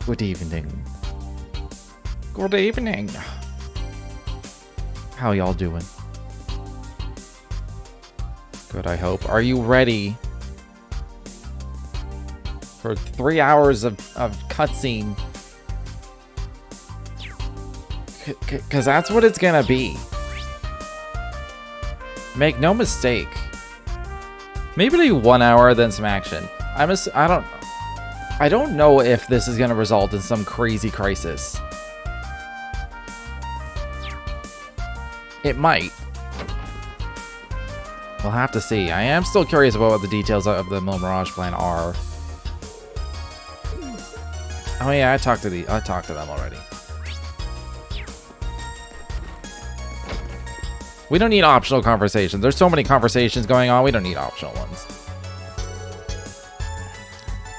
Good evening. Good evening. How y'all doing? Good, I hope. Are you ready for 3 hours of cutscene? Because that's what it's gonna be. Make no mistake. Maybe it'll be 1 hour, then some action. I don't know if this is gonna result in some crazy crisis. It might. We'll have to see. I am still curious about what the details of the Mirage plan are. Oh yeah, I talked to them already. We don't need optional conversations. There's so many conversations going on, we don't need optional ones.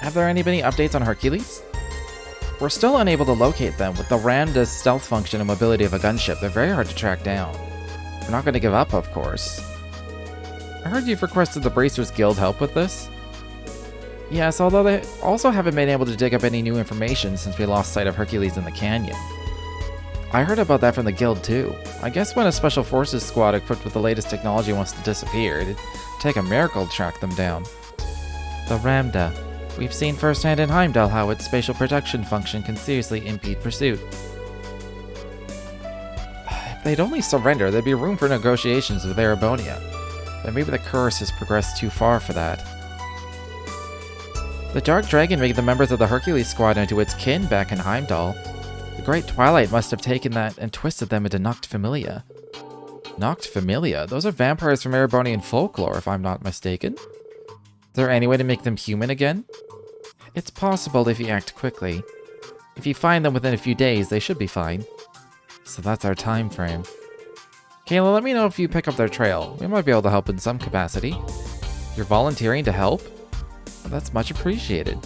Have there been any updates on Hercules? We're still unable to locate them. With the rammed stealth function and mobility of a gunship, they're very hard to track down. We're not going to give up, of course. I heard you've requested the Bracers Guild help with this? Yes, although they also haven't been able to dig up any new information since we lost sight of Hercules in the canyon. I heard about that from the guild too. I guess when a special forces squad equipped with the latest technology wants to disappear, it'd take a miracle to track them down. The Ramda. We've seen firsthand in Heimdall how its spatial projection function can seriously impede pursuit. If they'd only surrender, there'd be room for negotiations with Erebonia. But maybe the curse has progressed too far for that. The Dark Dragon made the members of the Hercules squad into its kin back in Heimdall. The Great Twilight must have taken that and twisted them into Noct Familia. Noct Familia? Those are vampires from Erebonian folklore, if I'm not mistaken. Is there any way to make them human again? It's possible if you act quickly. If you find them within a few days, they should be fine. So that's our time frame. Kayla, let me know if you pick up their trail. We might be able to help in some capacity. You're volunteering to help? Well, that's much appreciated.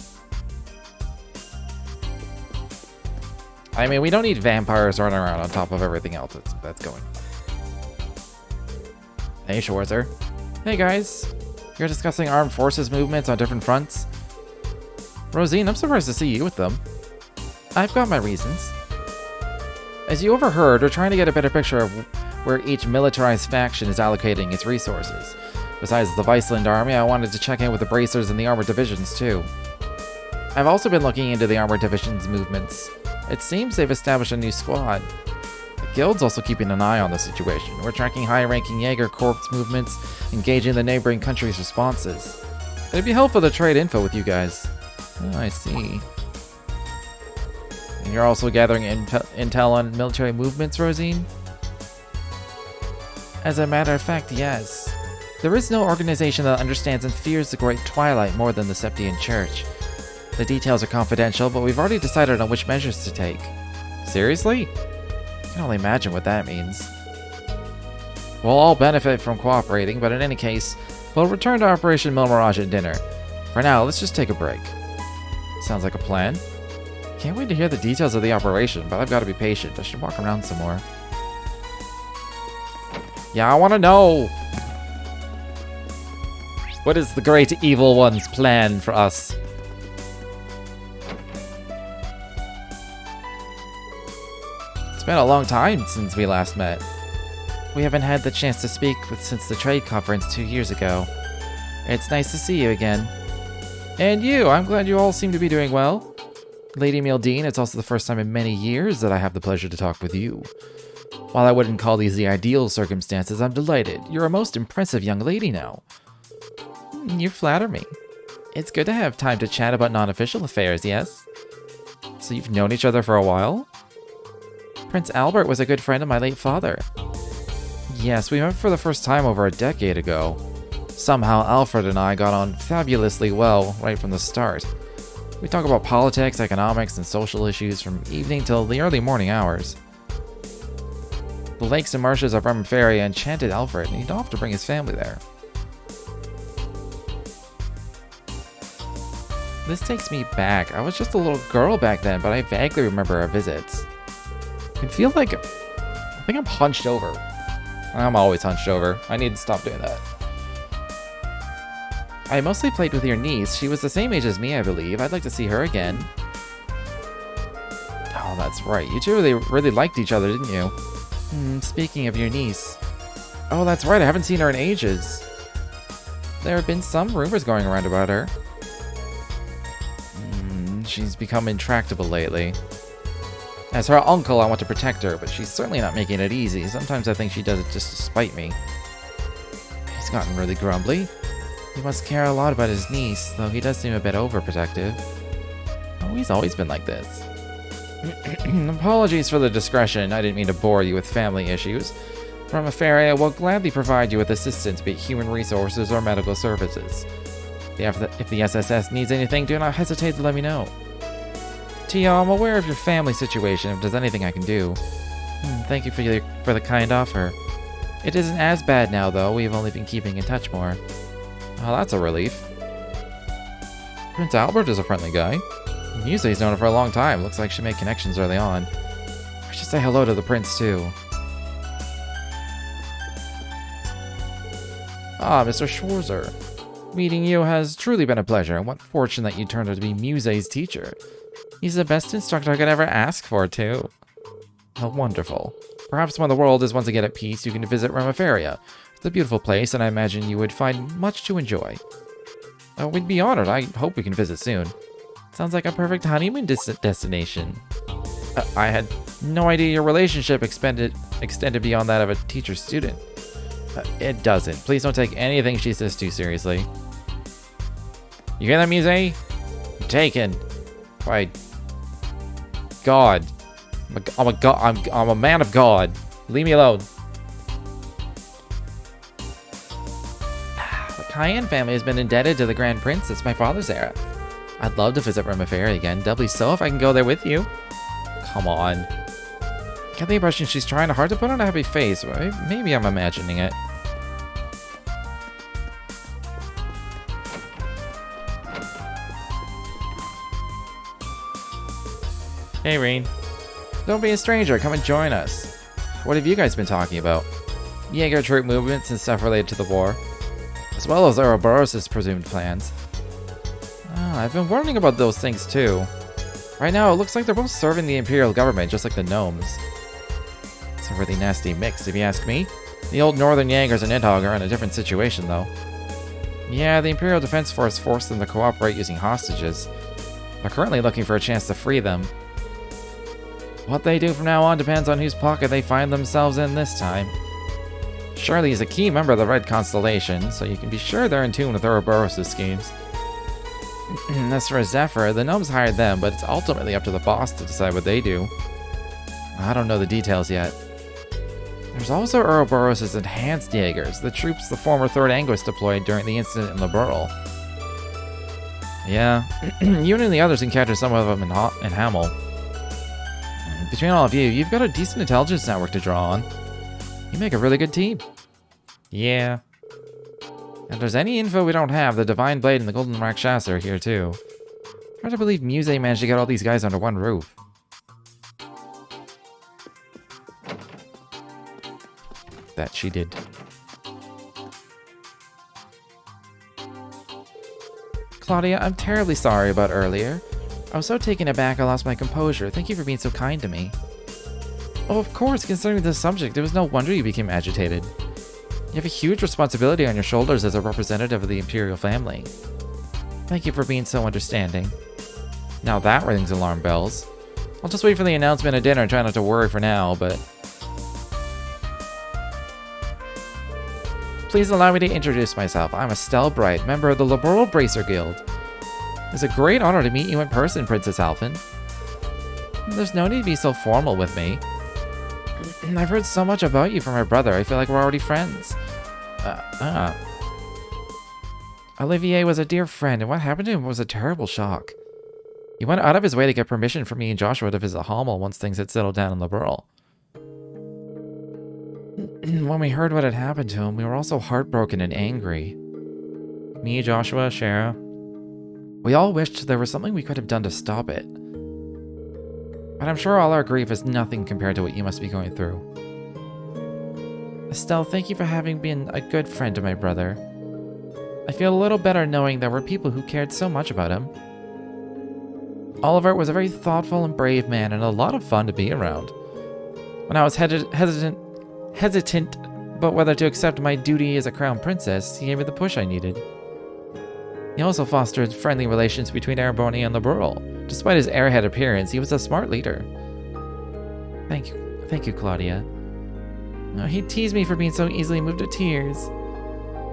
I mean, we don't need vampires running around on top of everything else that's going. Hey, Schwarzer. Hey, guys. You're discussing armed forces movements on different fronts? Rosine, I'm surprised to see you with them. I've got my reasons. As you overheard, we're trying to get a better picture of where each militarized faction is allocating its resources. Besides the Viceland army, I wanted to check in with the Bracers and the armored divisions too. I've also been looking into the armored division's movements. It seems they've established a new squad. The guild's also keeping an eye on the situation. We're tracking high-ranking Jaeger Corps movements, engaging the neighboring countries' responses. It'd be helpful to trade info with you guys. Oh, I see. And you're also gathering intel on military movements, Rosine? As a matter of fact, yes. There is no organization that understands and fears the Great Twilight more than the Septian Church. The details are confidential, but we've already decided on which measures to take. Seriously? I can only imagine what that means. We'll all benefit from cooperating, but in any case, we'll return to Operation Mirage at dinner. For now, let's just take a break. Sounds like a plan. Can't wait to hear the details of the operation, but I've got to be patient. I should walk around some more. Yeah, I want to know! What is the Great Evil One's plan for us? It's been a long time since we last met. We haven't had the chance to speak since the trade conference 2 years ago. It's nice to see you again. And you, I'm glad you all seem to be doing well. Lady Mildine, it's also the first time in many years that I have the pleasure to talk with you. While I wouldn't call these the ideal circumstances, I'm delighted. You're a most impressive young lady now. You flatter me. It's good to have time to chat about non-official affairs, yes? So you've known each other for a while? Prince Albert was a good friend of my late father. Yes, we met for the first time over a decade ago. Somehow Alfred and I got on fabulously well right from the start. We talk about politics, economics, and social issues from evening till the early morning hours. The lakes and marshes of Verminferia enchanted Alfred, and he'd often bring his family there. This takes me back. I was just a little girl back then, but I vaguely remember our visits. I feel like... I think I'm hunched over. I'm always hunched over. I need to stop doing that. I mostly played with your niece. She was the same age as me, I believe. I'd like to see her again. Oh, that's right. You two really liked each other, didn't you? Speaking of your niece. Oh, that's right. I haven't seen her in ages. There have been some rumors going around about her. She's become intractable lately. As her uncle, I want to protect her, but she's certainly not making it easy. Sometimes I think she does it just to spite me. He's gotten really grumbly. He must care a lot about his niece, though he does seem a bit overprotective. Oh, he's always been like this. Apologies for the discretion. I didn't mean to bore you with family issues. From a ferry, I will gladly provide you with assistance, be it human resources or medical services. If the SSS needs anything, do not hesitate to let me know. Tia, I'm aware of your family situation. If there's anything I can do. Thank you for the kind offer. It isn't as bad now, though. We've only been keeping in touch more. Oh, that's a relief. Prince Albert is a friendly guy. Muse's known her for a long time. Looks like she made connections early on. I should say hello to the prince, too. Ah, Mr. Schwarzer. Meeting you has truly been a pleasure, and what fortune that you turned out to be Muse's teacher. He's the best instructor I could ever ask for, too. How wonderful. Perhaps when the world is once again at peace, you can visit Remiferia. It's a beautiful place, and I imagine you would find much to enjoy. We'd be honored. I hope we can visit soon. Sounds like a perfect honeymoon destination. I had no idea your relationship extended beyond that of a teacher-student. It doesn't. Please don't take anything she says too seriously. You hear that, Muse? Taken. By God. I'm a god. I'm a man of God. Leave me alone. The Cayenne family has been indebted to the Grand Prince since my father's era. I'd love to visit Remiferia again. Doubly so if I can go there with you. Come on. Get the impression she's trying hard to put on a happy face. Maybe I'm imagining it. Hey, Reen. Don't be a stranger. Come and join us. What have you guys been talking about? Jaeger troop movements and stuff related to the war, as well as Ouroboros' presumed plans. I've been wondering about those things too. Right now, it looks like they're both serving the Imperial government, just like the gnomes. It's a really nasty mix, if you ask me. The old Northern Jaegers and Nidhogg are in a different situation, though. Yeah, the Imperial Defense Force forced them to cooperate using hostages. They're currently looking for a chance to free them. What they do from now on depends on whose pocket they find themselves in this time. Shirley is a key member of the Red Constellation, so you can be sure they're in tune with Ouroboros' schemes. As for Zephyr, the gnomes hired them, but it's ultimately up to the boss to decide what they do. I don't know the details yet. There's also Ouroboros' enhanced Jaegers, the troops the former 3rd Anguis deployed during the incident in Liberl. Yeah, you and the others encountered some of them in Hamel. Between all of you, you've got a decent intelligence network to draw on. You make a really good team. Yeah. If there's any info we don't have, the Divine Blade and the Golden Rakshasa are here too. Hard to believe Muse managed to get all these guys under one roof. That she did. Claudia, I'm terribly sorry about earlier. I was so taken aback I lost my composure. Thank you for being so kind to me. Oh, of course, considering the subject, it was no wonder you became agitated. You have a huge responsibility on your shoulders as a representative of the Imperial family. Thank you for being so understanding. Now that rings alarm bells. I'll just wait for the announcement at dinner and try not to worry for now, but... Please allow me to introduce myself. I'm Estelle Bright, member of the Liberal Bracer Guild. It's a great honor to meet you in person, Princess Alphen. There's no need to be so formal with me. I've heard so much about you from my brother, I feel like we're already friends. Olivier was a dear friend, and what happened to him was a terrible shock. He went out of his way to get permission for me and Joshua to visit Hamel once things had settled down in Liberl. When we heard what had happened to him, we were all so heartbroken and angry. Me, Joshua, Shara. We all wished there was something we could have done to stop it. But I'm sure all our grief is nothing compared to what you must be going through. Estelle, thank you for having been a good friend to my brother. I feel a little better knowing there were people who cared so much about him. Oliver was a very thoughtful and brave man and a lot of fun to be around. When I was hesitant about whether to accept my duty as a crown princess, he gave me the push I needed. He also fostered friendly relations between Erebony and Liberal. Despite his airhead appearance, he was a smart leader. Thank you, Claudia. He teased me for being so easily moved to tears.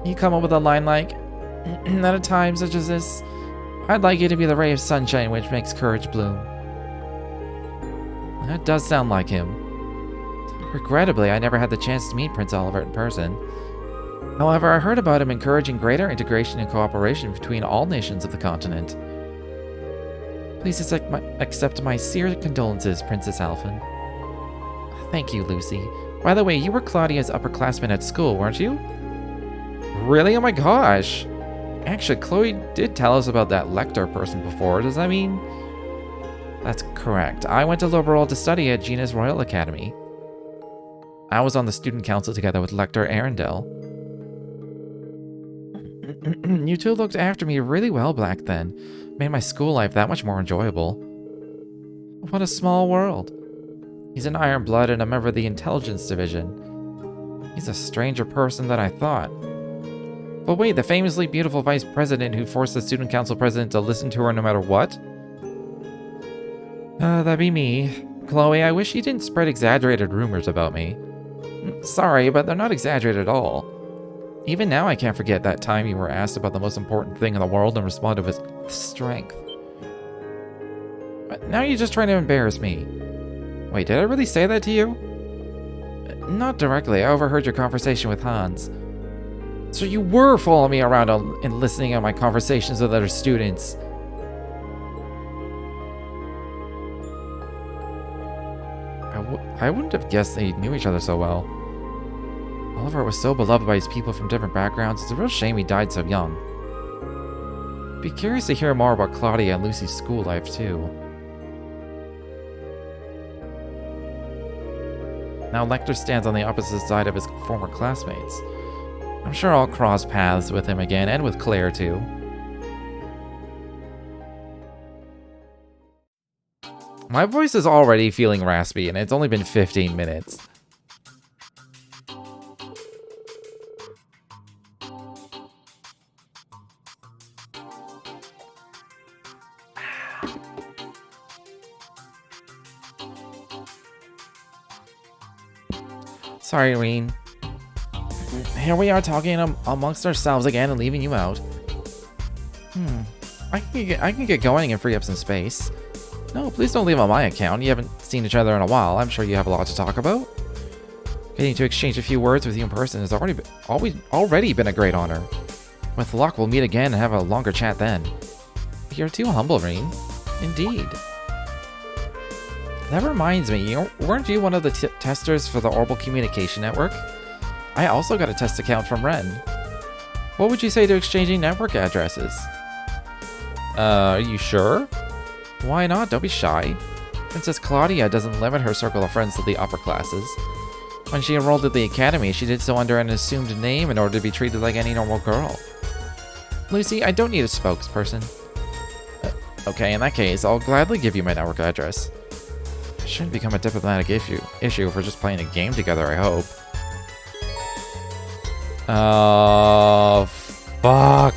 He'd come up with a line like, at a time such as this, I'd like you to be the ray of sunshine which makes courage bloom. That does sound like him. Regrettably, I never had the chance to meet Prince Oliver in person. However, I heard about him encouraging greater integration and cooperation between all nations of the continent. Please accept my sincere condolences, Princess Alphen. Thank you, Lucy. By the way, you were Claudia's upperclassman at school, weren't you? Really? Oh my gosh! Actually, Chloe did tell us about that Lecter person before. Does that mean... That's correct. I went to Liberal to study at Gina's Royal Academy. I was on the student council together with Lecter Arundel. You two looked after me really well back then. Made my school life that much more enjoyable. What a small world. He's an Iron Blood and a member of the Intelligence Division. He's a stranger person than I thought. But wait, the famously beautiful vice president who forced the student council president to listen to her no matter what? That'd be me. Chloe, I wish you didn't spread exaggerated rumors about me. Sorry, but they're not exaggerated at all. Even now I can't forget that time you were asked about the most important thing in the world and responded with strength. But now you're just trying to embarrass me. Wait, did I really say that to you? Not directly. I overheard your conversation with Hans. So you were following me around and listening to my conversations with other students. I wouldn't have guessed they knew each other so well. Oliver was so beloved by his people from different backgrounds. It's a real shame he died so young. Be curious to hear more about Claudia and Lucy's school life, too. Now Lecter stands on the opposite side of his former classmates. I'm sure I'll cross paths with him again, and with Claire, too. My voice is already feeling raspy, and it's only been 15 minutes. Sorry, Irene. Here we are talking amongst ourselves again and leaving you out. I can get going and free up some space. No, please don't leave on my account. You haven't seen each other in a while. I'm sure you have a lot to talk about. Getting to exchange a few words with you in person has already been a great honor. With luck, we'll meet again and have a longer chat then. You're too humble, Reen. Indeed. That reminds me, weren't you one of the testers for the Orbital Communication Network? I also got a test account from Ren. What would you say to exchanging network addresses? Are you sure? Why not? Don't be shy. Princess Claudia doesn't limit her circle of friends to the upper classes. When she enrolled at the academy, she did so under an assumed name in order to be treated like any normal girl. Lucy, I don't need a spokesperson. Okay, in that case, I'll gladly give you my network address. It shouldn't become a diplomatic issue if we're just playing a game together, I hope. Oh, fuck.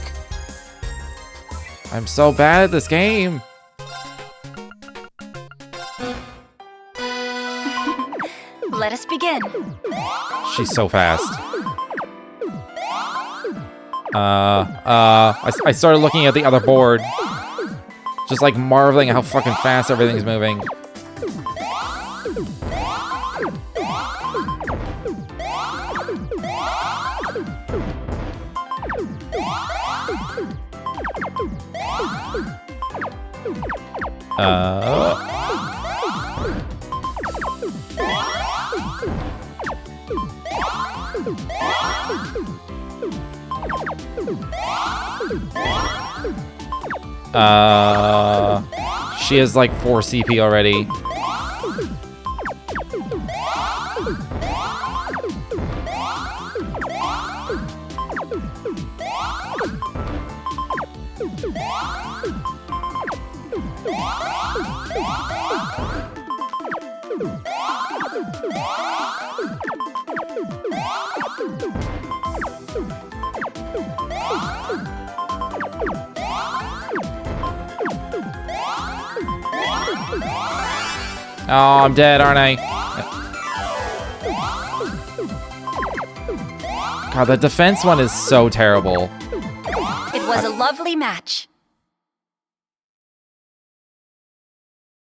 I'm so bad at this game. Let us begin. She's so fast. I started looking at the other board. Just like marveling at how fucking fast everything's moving. She has like 4 CP already. Oh, I'm dead, aren't I? God, the defense one is so terrible. It was a lovely match.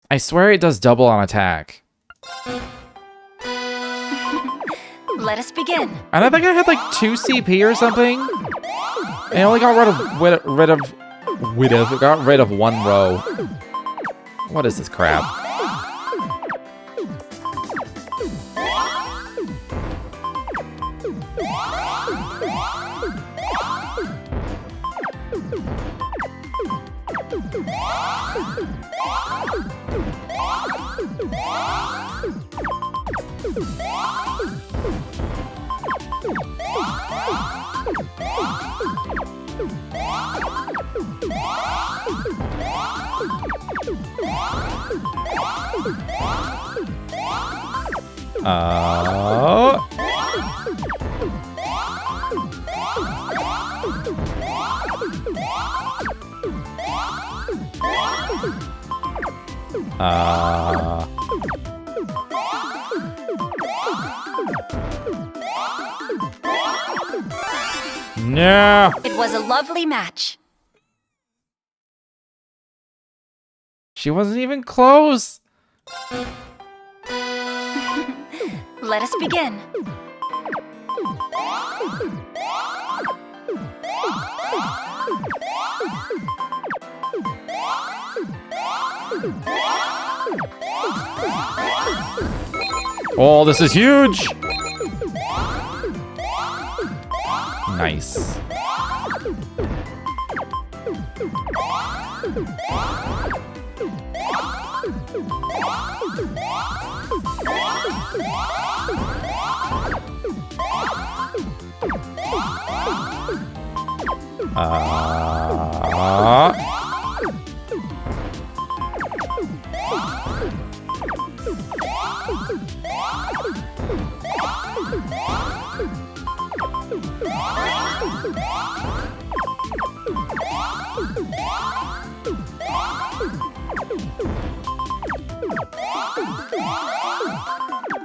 I swear it does double on attack. Let us begin. And I think I had like 2 CP or something. And I only got rid of 1 row. What is this crap? No. It was a lovely match. She wasn't even close. Let us begin. Oh, this is huge. Nice.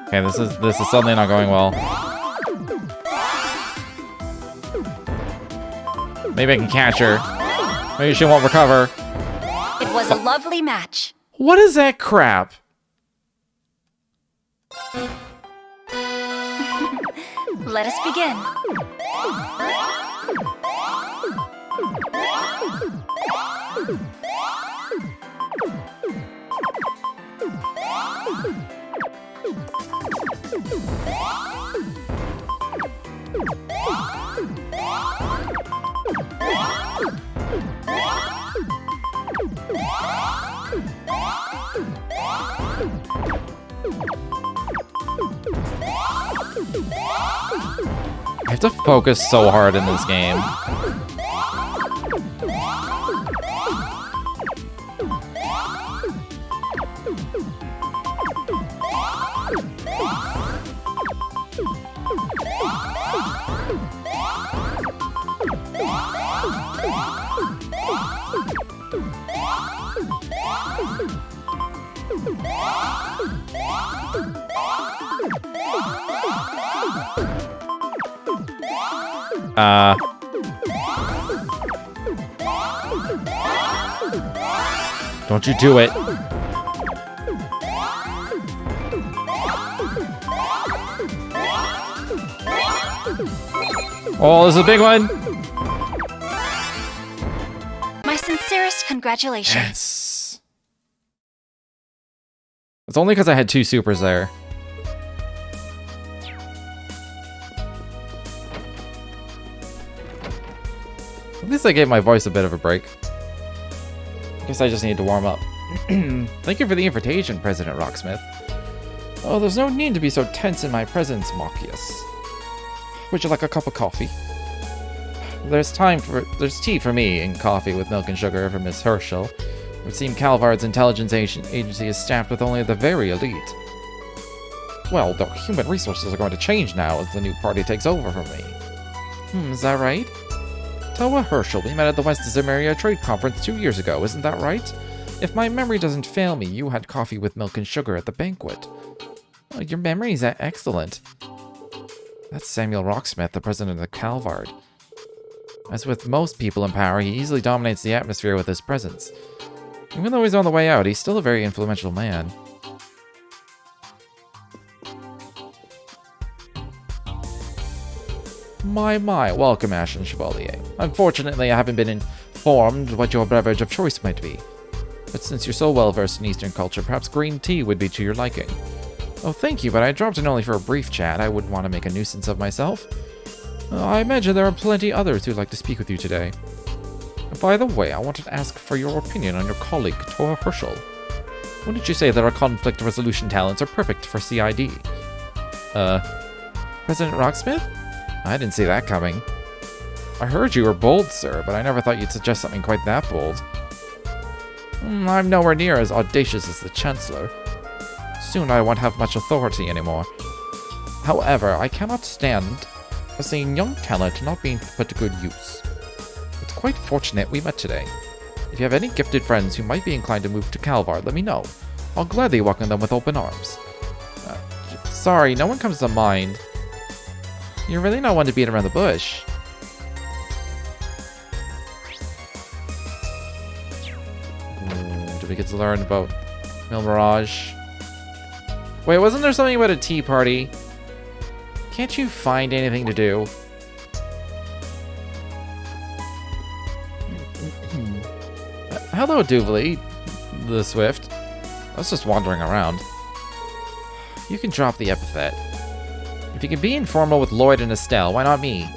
Okay, this is suddenly not going well. Maybe I can catch her. Maybe she won't recover. It was a lovely match. What is that crap? Let us begin. I have to focus so hard in this game. Don't you do it. Oh, this is a big one. My sincerest congratulations. Yes. It's only because I had 2 supers there. At least I gave my voice a bit of a break. Guess I just need to warm up. Thank you for the invitation, President Rocksmith. Oh, there's no need to be so tense in my presence, Marcius. Would you like a cup of coffee? There's tea for me and coffee with milk and sugar for Miss Herschel. It would seem Calvard's intelligence agency is staffed with only the very elite. Well, the human resources are going to change now as the new party takes over from me. Is that right? TLoH Herschel, we met at the West Zemeria Trade Conference 2 years ago, isn't that right? If my memory doesn't fail me, you had coffee with milk and sugar at the banquet. Oh, your memory is excellent. That's Samuel Rocksmith, the president of the Calvard. As with most people in power, he easily dominates the atmosphere with his presence. Even though he's on the way out, he's still a very influential man. My, welcome, Ashen Chevalier. Unfortunately, I haven't been informed what your beverage of choice might be. But since you're so well versed in Eastern culture, perhaps green tea would be to your liking. Oh, thank you, but I dropped in only for a brief chat. I wouldn't want to make a nuisance of myself. I imagine there are plenty others who'd like to speak with you today. By the way, I wanted to ask for your opinion on your colleague, TLoH Herschel. Wouldn't you say that our conflict resolution talents are perfect for CID? President Rocksmith? I didn't see that coming. I heard you were bold, sir, but I never thought you'd suggest something quite that bold. I'm nowhere near as audacious as the Chancellor. Soon I won't have much authority anymore. However, I cannot stand seeing young talent not being put to good use. It's quite fortunate we met today. If you have any gifted friends who might be inclined to move to Calvard, let me know. I'll gladly welcome them with open arms. Sorry, no one comes to mind. You're really not one to beat around the bush. Do we get to learn about Mirage? Wait, wasn't there something about a tea party? Can't you find anything to do? Hello, Duvley, the Swift. I was just wandering around. You can drop the epithet. If you can be informal with Lloyd and Estelle, why not me?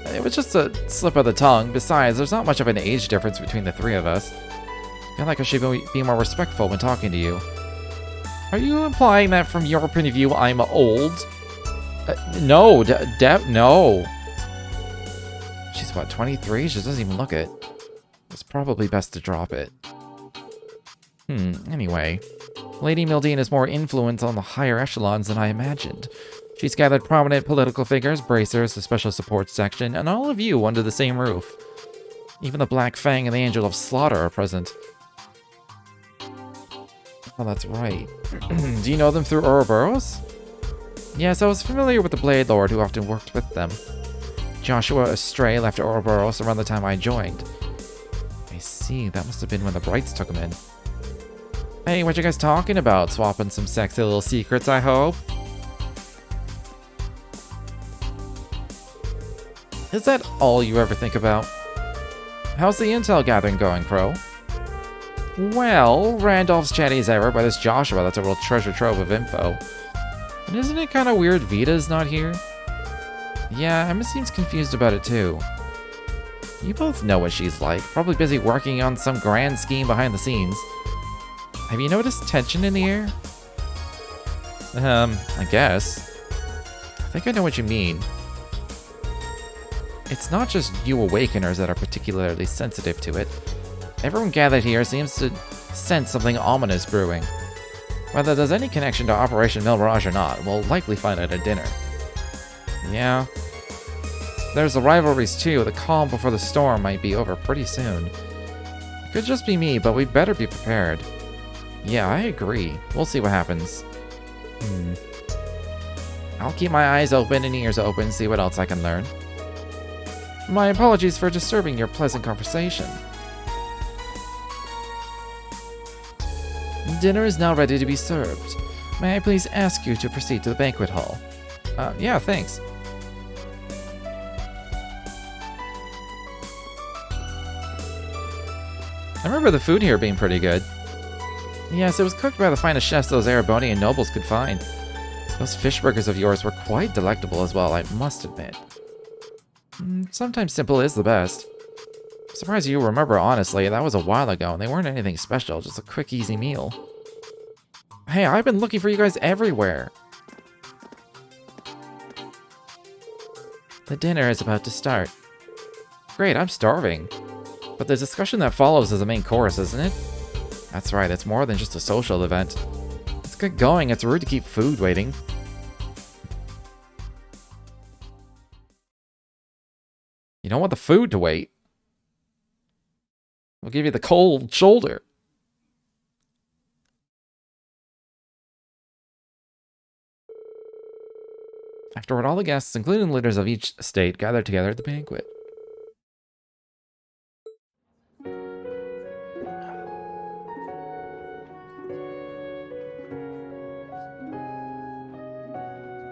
It was just a slip of the tongue. Besides, there's not much of an age difference between the three of us. I feel like I should be more respectful when talking to you. Are you implying that from your point of view, I'm old? No, no. She's what, 23? She doesn't even look it. It's probably best to drop it. Anyway. Lady Mildine has more influence on the higher echelons than I imagined. She's gathered prominent political figures, bracers, the special support section, and all of you under the same roof. Even the Black Fang and the Angel of Slaughter are present. Oh, that's right. Do you know them through Ouroboros? Yes, I was familiar with the Blade Lord who often worked with them. Joshua Astray left Ouroboros around the time I joined. I see, that must have been when the Brights took him in. Hey, what you guys talking about? Swapping some sexy little secrets, I hope? Is that all you ever think about? How's the intel gathering going, Crow? Well, Randolph's chatty as ever, but it's Joshua that's a real treasure trove of info. And isn't it kind of weird Vita's not here? Yeah, Emma seems confused about it too. You both know what she's like, probably busy working on some grand scheme behind the scenes. Have you noticed tension in the air? I guess. I think I know what you mean. It's not just you Awakeners that are particularly sensitive to it. Everyone gathered here seems to sense something ominous brewing. Whether there's any connection to Operation Mirage or not, we'll likely find out at dinner. Yeah. There's the rivalries too. The calm before the storm might be over pretty soon. It could just be me, but we'd better be prepared. Yeah, I agree. We'll see what happens. I'll keep my eyes open and ears open, see what else I can learn. My apologies for disturbing your pleasant conversation. Dinner is now ready to be served. May I please ask you to proceed to the banquet hall? Yeah, thanks. I remember the food here being pretty good. Yes, it was cooked by the finest chefs those Erebonian nobles could find. Those fish burgers of yours were quite delectable as well, I must admit. Sometimes simple is the best. I'm surprised you remember, honestly. That was a while ago, and they weren't anything special, just a quick, easy meal. Hey, I've been looking for you guys everywhere. The dinner is about to start. Great, I'm starving. But the discussion that follows is the main course, isn't it? That's right, it's more than just a social event. It's get going. It's rude to keep food waiting. You don't want the food to wait. We'll give you the cold shoulder. Afterward, all the guests, including the leaders of each state, gathered together at the banquet.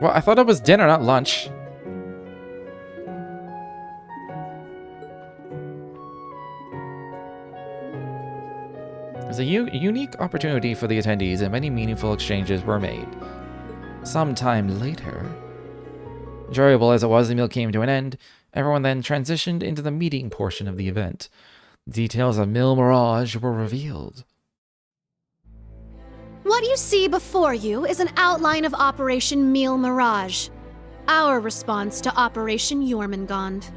Well, I thought it was dinner, not lunch. It was a unique opportunity for the attendees, and many meaningful exchanges were made. Sometime later, enjoyable as it was, the meal came to an end. Everyone then transitioned into the meeting portion of the event. Details of Mirage were revealed. What you see before you is an outline of Operation Mirage, our response to Operation Jormungand.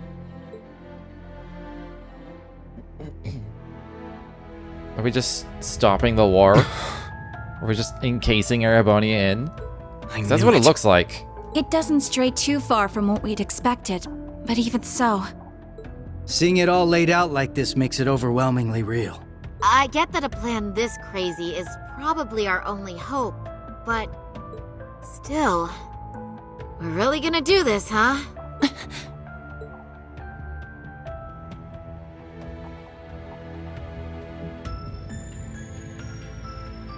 Are we just stopping the war? Are we just encasing Erebonia in? That's what it looks like. It doesn't stray too far from what we'd expected, but even so. Seeing it all laid out like this makes it overwhelmingly real. I get that a plan this crazy is probably our only hope, but still, we're really gonna do this, huh?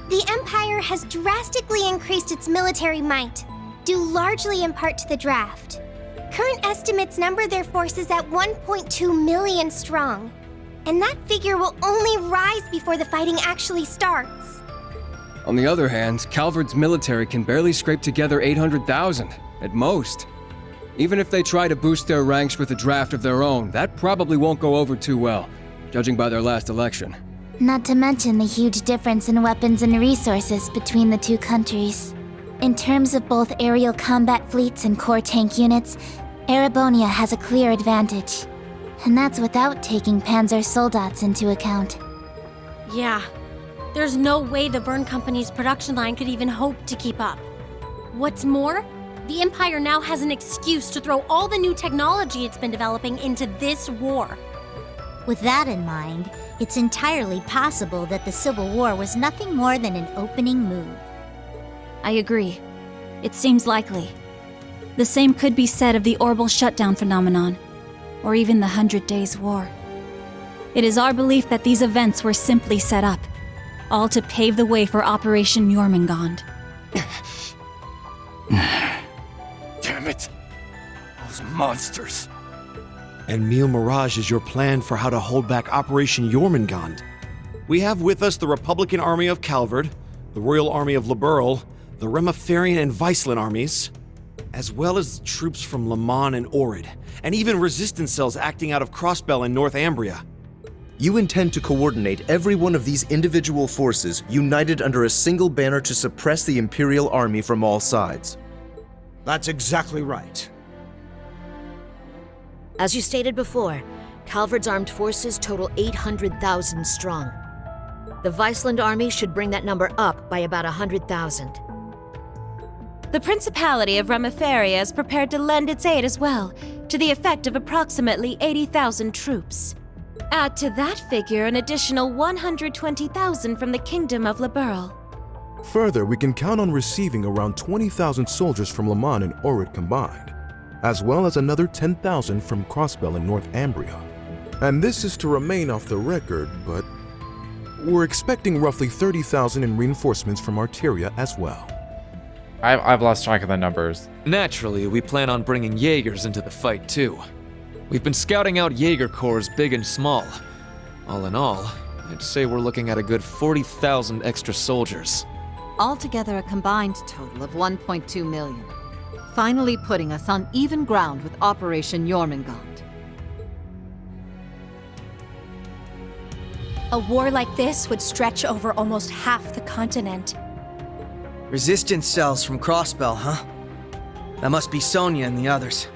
The Empire has drastically increased its military might, due largely in part to the draft. Current estimates number their forces at 1.2 million strong, and that figure will only rise before the fighting actually starts. On the other hand, Calvard's military can barely scrape together 800,000, at most. Even if they try to boost their ranks with a draft of their own, that probably won't go over too well, judging by their last election. Not to mention the huge difference in weapons and resources between the two countries. In terms of both aerial combat fleets and core tank units, Erebonia has a clear advantage. And that's without taking Panzer Soldats into account. Yeah, there's no way the Verne Company's production line could even hope to keep up. What's more, the Empire now has an excuse to throw all the new technology it's been developing into this war. With that in mind, it's entirely possible that the Civil War was nothing more than an opening move. I agree. It seems likely. The same could be said of the orbital shutdown phenomenon, or even the 100 Days War. It is our belief that these events were simply set up, all to pave the way for Operation Jormungand. Damn it! Those monsters! And Mirage is your plan for how to hold back Operation Jormungand. We have with us the Republican Army of Calvard, the Royal Army of Liberl, the Remiferian and Viceland armies, as well as troops from Le Mans and Orid, and even resistance cells acting out of Crossbell in Northumbria. You intend to coordinate every one of these individual forces united under a single banner to suppress the Imperial Army from all sides. That's exactly right. As you stated before, Calvard's armed forces total 800,000 strong. The Viceland army should bring that number up by about 100,000. The Principality of Remiferia is prepared to lend its aid as well, to the effect of approximately 80,000 troops. Add to that figure an additional 120,000 from the Kingdom of Liberl. Further, we can count on receiving around 20,000 soldiers from Le Mans and Orid combined, as well as another 10,000 from Crossbell in Northumbria. And this is to remain off the record, but we're expecting roughly 30,000 in reinforcements from Arteria as well. I've lost track of the numbers. Naturally, we plan on bringing Jaegers into the fight too. We've been scouting out Jaeger corps big and small. All in all, I'd say we're looking at a good 40,000 extra soldiers. Altogether a combined total of 1.2 million. Finally putting us on even ground with Operation Jormungand. A war like this would stretch over almost half the continent. Resistance cells from Crossbell, huh? That must be Sonia and the others.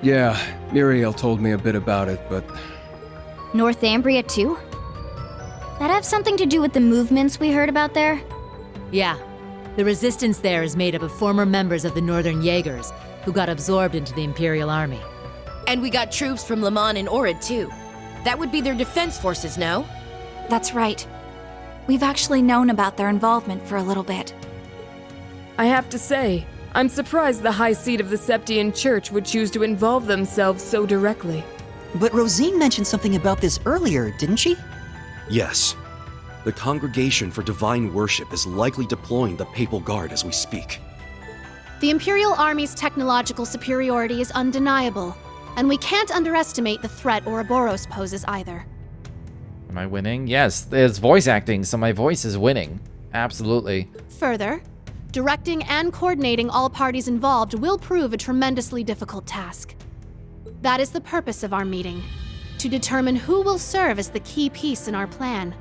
Yeah, Muriel told me a bit about it, but... Northumbria too? That have something to do with the movements we heard about there? Yeah. The resistance there is made up of former members of the Northern Jaegers, who got absorbed into the Imperial Army. And we got troops from Le Mans and Orid, too. That would be their defense forces, no? That's right. We've actually known about their involvement for a little bit. I have to say, I'm surprised the High Seat of the Septian Church would choose to involve themselves so directly. But Rosine mentioned something about this earlier, didn't she? Yes. The Congregation for Divine Worship is likely deploying the Papal Guard as we speak. The Imperial Army's technological superiority is undeniable, and we can't underestimate the threat Ouroboros poses either. Am I winning? Yes, it's voice acting, so my voice is winning. Absolutely. Further, directing and coordinating all parties involved will prove a tremendously difficult task. That is the purpose of our meeting, to determine who will serve as the key piece in our plan,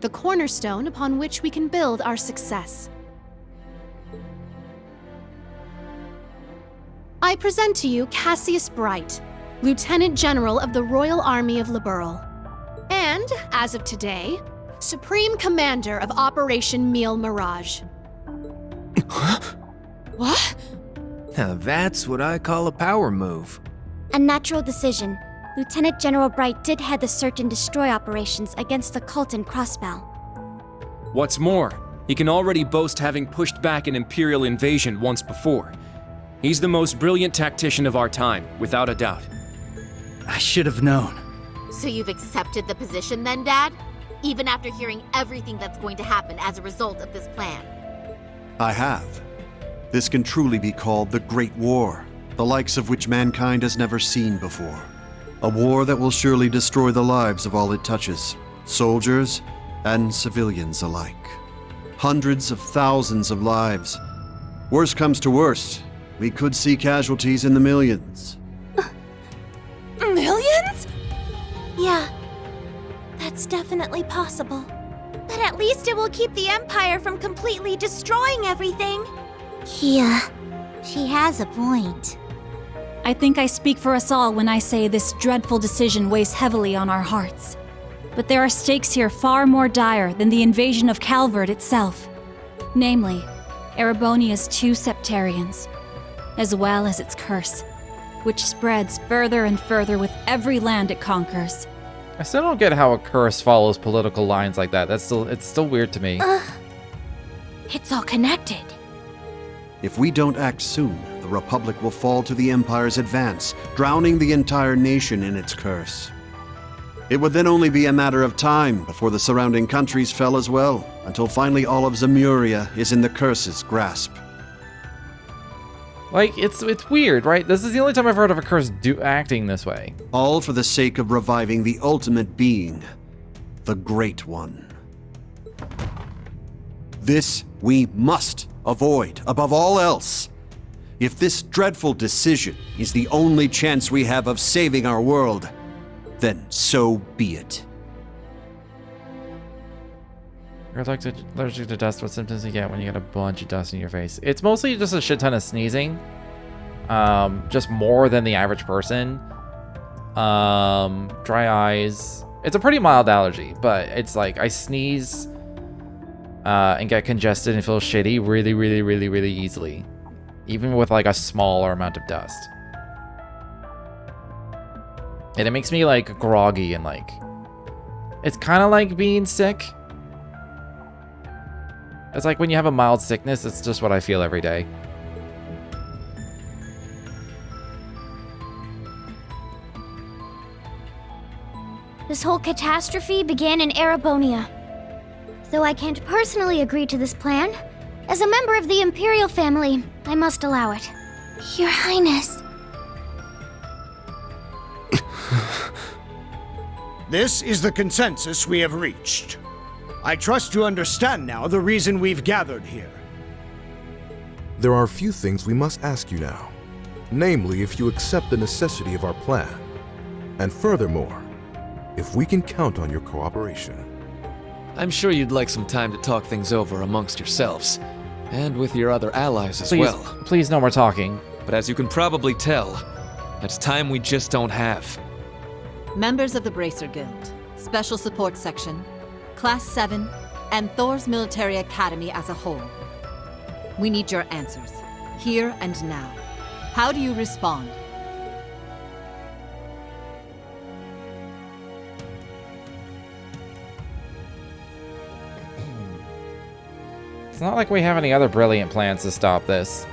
the cornerstone upon which we can build our success. I present to you Cassius Bright, Lieutenant General of the Royal Army of Liberl, and, as of today, Supreme Commander of Operation Mirage. What? Now that's what I call a power move. A natural decision. Lieutenant General Bright did head the search and destroy operations against the cult in Crossbell. What's more, he can already boast having pushed back an Imperial invasion once before. He's the most brilliant tactician of our time, without a doubt. I should have known. So you've accepted the position then, Dad? Even after hearing everything that's going to happen as a result of this plan? I have. This can truly be called the Great War, the likes of which mankind has never seen before. A war that will surely destroy the lives of all it touches, soldiers and civilians alike. Hundreds of thousands of lives. Worst comes to worst, we could see casualties in the millions. Millions? Yeah, that's definitely possible. But at least it will keep the Empire from completely destroying everything. Yeah, she has a point. I think I speak for us all when I say this dreadful decision weighs heavily on our hearts. But there are stakes here far more dire than the invasion of Calvard itself. Namely, Erebonia's 2 Septarians, as well as its curse, which spreads further and further with every land it conquers. I still don't get how a curse follows political lines like that. It's still weird to me. It's all connected. If we don't act soon, the Republic will fall to the Empire's advance, drowning the entire nation in its curse. It would then only be a matter of time before the surrounding countries fell as well, until finally all of Zemuria is in the curse's grasp. Like, it's weird, right? This is the only time I've heard of a curse acting this way. All for the sake of reviving the ultimate being, the Great One. This we must avoid above all else. If this dreadful decision is the only chance we have of saving our world, then so be it. You're allergic to dust. What symptoms you get when you get a bunch of dust in your face? It's mostly just a shit ton of sneezing. Just more than the average person. Dry eyes. It's a pretty mild allergy, but it's like I sneeze and get congested and feel shitty really, really, really, really easily. Even with like a smaller amount of dust. And it makes me like groggy and like... It's kind of like being sick. It's like when you have a mild sickness, it's just what I feel every day. This whole catastrophe began in Erebonia. Though I can't personally agree to this plan, as a member of the Imperial family, I must allow it. Your Highness. This is the consensus we have reached. I trust you understand now the reason we've gathered here. There are a few things we must ask you now. Namely, if you accept the necessity of our plan. And furthermore, if we can count on your cooperation. I'm sure you'd like some time to talk things over amongst yourselves. And with your other allies as well. Please, no more talking. But as you can probably tell, that's time we just don't have. Members of the Bracer Guild, Special Support Section, Class 7, and Thor's Military Academy as a whole. We need your answers, here and now. How do you respond? It's not like we have any other brilliant plans to stop this.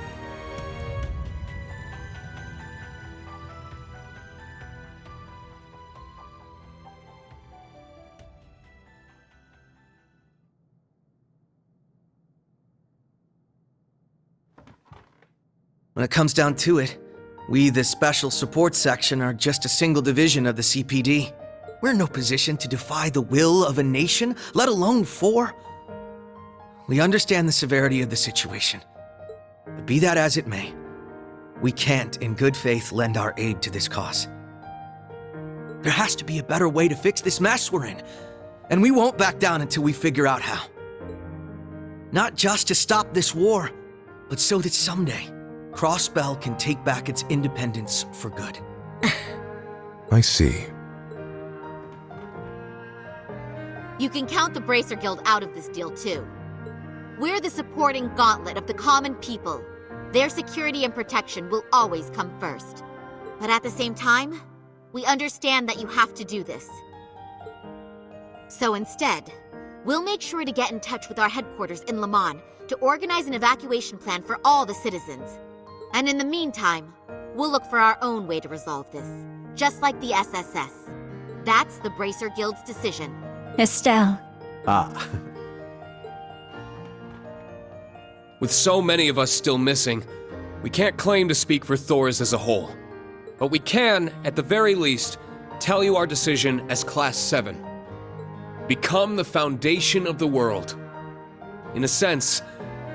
When it comes down to it, we, the Special Support Section, are just a single division of the CPD. We're in no position to defy the will of a nation, let alone 4. We understand the severity of the situation. But be that as it may, we can't, in good faith, lend our aid to this cause. There has to be a better way to fix this mess we're in, and we won't back down until we figure out how. Not just to stop this war, but so that someday, Crossbell can take back its independence for good. I see. You can count the Bracer Guild out of this deal too. We're the supporting gauntlet of the common people. Their security and protection will always come first. But at the same time, we understand that you have to do this. So instead, we'll make sure to get in touch with our headquarters in Le Mans to organize an evacuation plan for all the citizens. And in the meantime, we'll look for our own way to resolve this, just like the SSS. That's the Bracer Guild's decision. Estelle. Ah. With so many of us still missing, we can't claim to speak for Thors as a whole. But we can, at the very least, tell you our decision as Class 7. Become the foundation of the world. In a sense,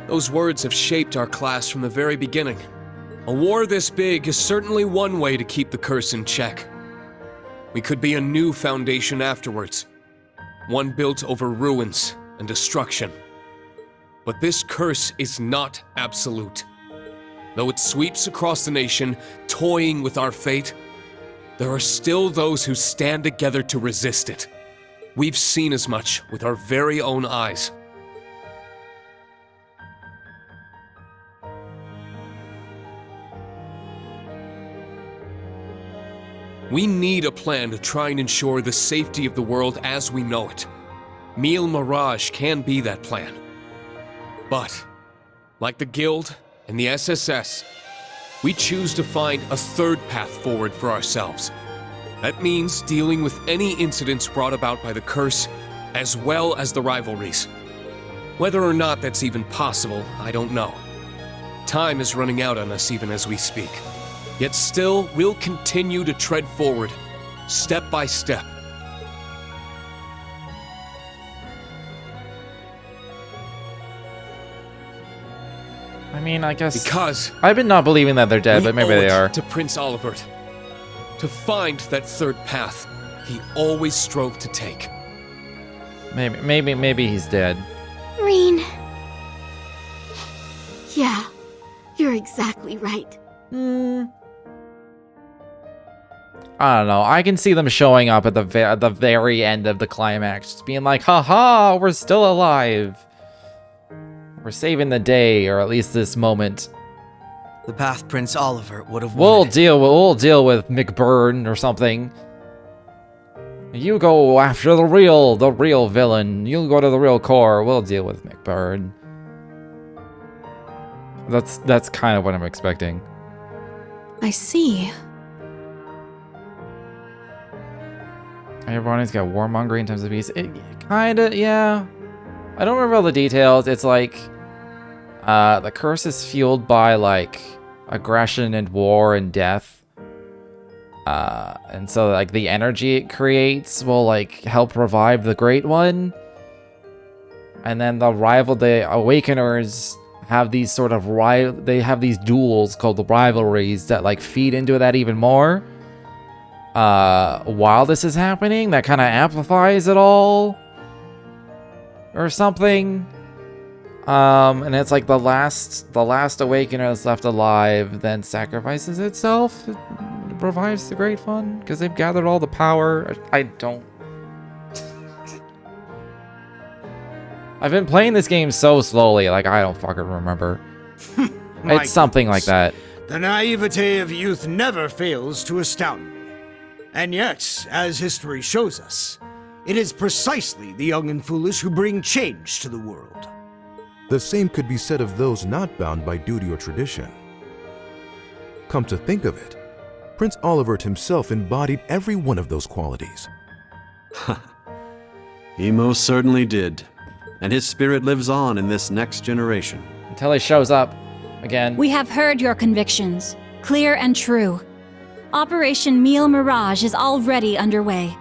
those words have shaped our class from the very beginning. A war this big is certainly one way to keep the curse in check. We could be a new foundation afterwards, one built over ruins and destruction. But this curse is not absolute. Though it sweeps across the nation, toying with our fate, there are still those who stand together to resist it. We've seen as much with our very own eyes. We need a plan to try and ensure the safety of the world as we know it. Mirage can be that plan. But, like the Guild and the SSS, we choose to find a third path forward for ourselves. That means dealing with any incidents brought about by the curse, as well as the rivalries. Whether or not that's even possible, I don't know. Time is running out on us even as we speak. Yet still, we'll continue to tread forward, step by step. I mean, I guess... Because... I've been not believing that they're dead, but maybe they are. To Prince Olivert. To find that third path he always strove to take. Maybe he's dead. Reen. Yeah, you're exactly right. I don't know. I can see them showing up at the very end of the climax, just being like, "Ha, we're still alive. We're saving the day, or at least this moment." The path Prince Olivert would have We'll wanted. deal with McBurn or something. You go after the real villain. You go to the real core. We'll deal with McBurn. That's kind of what I'm expecting. I see. Everybody's got warmongering times of beast. Kinda, yeah. I don't remember all the details. It's like the curse is fueled by like aggression and war and death. And so like the energy it creates will like help revive the Great One. And then the Awakeners have these sort of they have these duels called the rivalries that like feed into that even more. While this is happening, that kind of amplifies it all or something. And it's like the last Awakener that's left alive then sacrifices itself. It revives the Great One because they've gathered all the power. I've been playing this game so slowly, like I don't fucking remember. My It's something like that. The naivete of youth never fails to astound me. And yet, as history shows us, it is precisely the young and foolish who bring change to the world. The same could be said of those not bound by duty or tradition. Come to think of it, Prince Olivert himself embodied every one of those qualities. He most certainly did. And his spirit lives on in this next generation. Until he shows up again. We have heard your convictions, clear and true. Operation Mirage is already underway.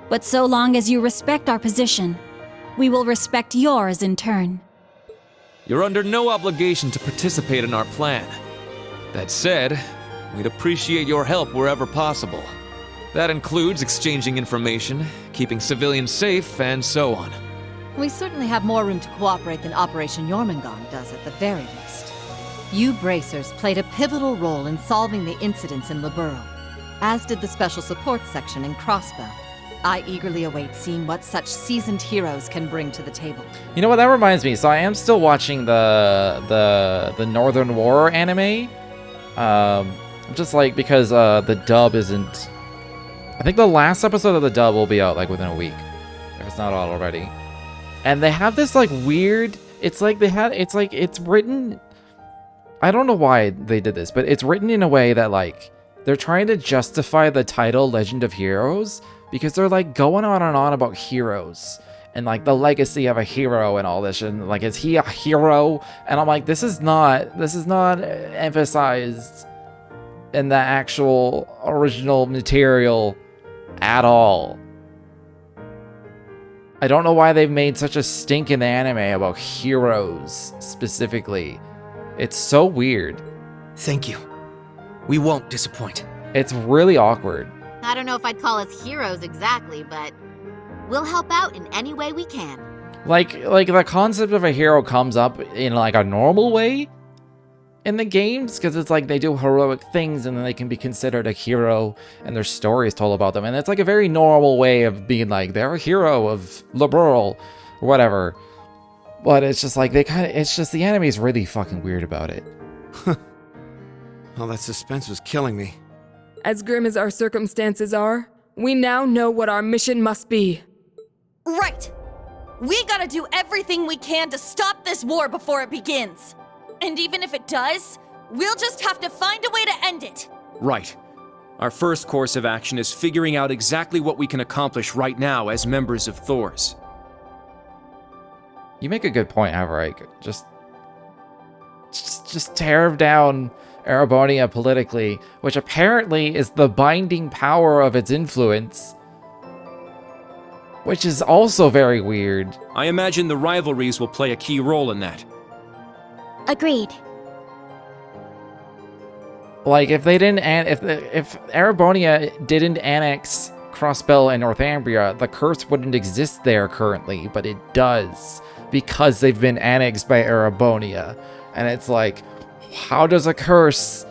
But so long as you respect our position, we will respect yours in turn. You're under no obligation to participate in our plan. That said, we'd appreciate your help wherever possible. That includes exchanging information, keeping civilians safe, and so on. We certainly have more room to cooperate than Operation Jormungand does at the very least. You Bracers played a pivotal role in solving the incidents in Liberl, as did the Special Support Section in Crossbell. I eagerly await seeing what such seasoned heroes can bring to the table. You know what, that reminds me. So I am still watching the Northern War anime. Just like because the dub isn't. I think the last episode of the dub will be out like within a week, if it's not out already. And they have this like weird. It's like it's written. I don't know why they did this, but it's written in a way that like they're trying to justify the title Legend of Heroes. Because they're like going on and on about heroes and like the legacy of a hero and all this, and like, is he a hero? And I'm like, this is not emphasized in the actual original material at all. I don't know why they've made such a stink in the anime about heroes specifically. It's so weird. Thank you. We won't disappoint. It's really awkward. I don't know if I'd call us heroes exactly, but we'll help out in any way we can. Like the concept of a hero comes up in like a normal way in the games, because it's like they do heroic things and then they can be considered a hero and there's stories told about them. And it's like a very normal way of being like, they're a hero of Liberl or whatever. But it's just like it's just the anime is really fucking weird about it. Oh, that suspense was killing me. As grim as our circumstances are, we now know what our mission must be. Right! We gotta do everything we can to stop this war before it begins. And even if it does, we'll just have to find a way to end it. Right. Our first course of action is figuring out exactly what we can accomplish right now as members of Thors. You make a good point, Averik. Just tear down Erebonia politically, which apparently is the binding power of its influence, which is also very weird. I imagine the rivalries will play a key role in that. Agreed. Like if they didn't, if Erebonia didn't annex Crossbell and Northumbria, the curse wouldn't exist there currently, but it does because they've been annexed by Erebonia, and it's like, how does a curse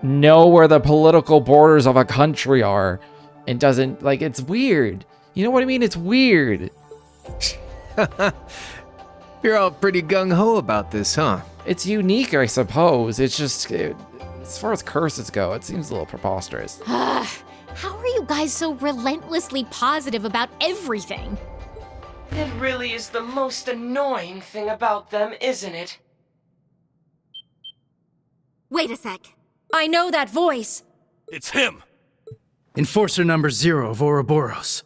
know where the political borders of a country are and doesn't, like, it's weird. You know what I mean? It's weird. You're all pretty gung-ho about this, huh? It's unique, I suppose. It's just, as far as curses go, it seems a little preposterous. How are you guys so relentlessly positive about everything? It really is the most annoying thing about them, isn't it? Wait a sec. I know that voice. It's him! Enforcer number 0 of Ouroboros.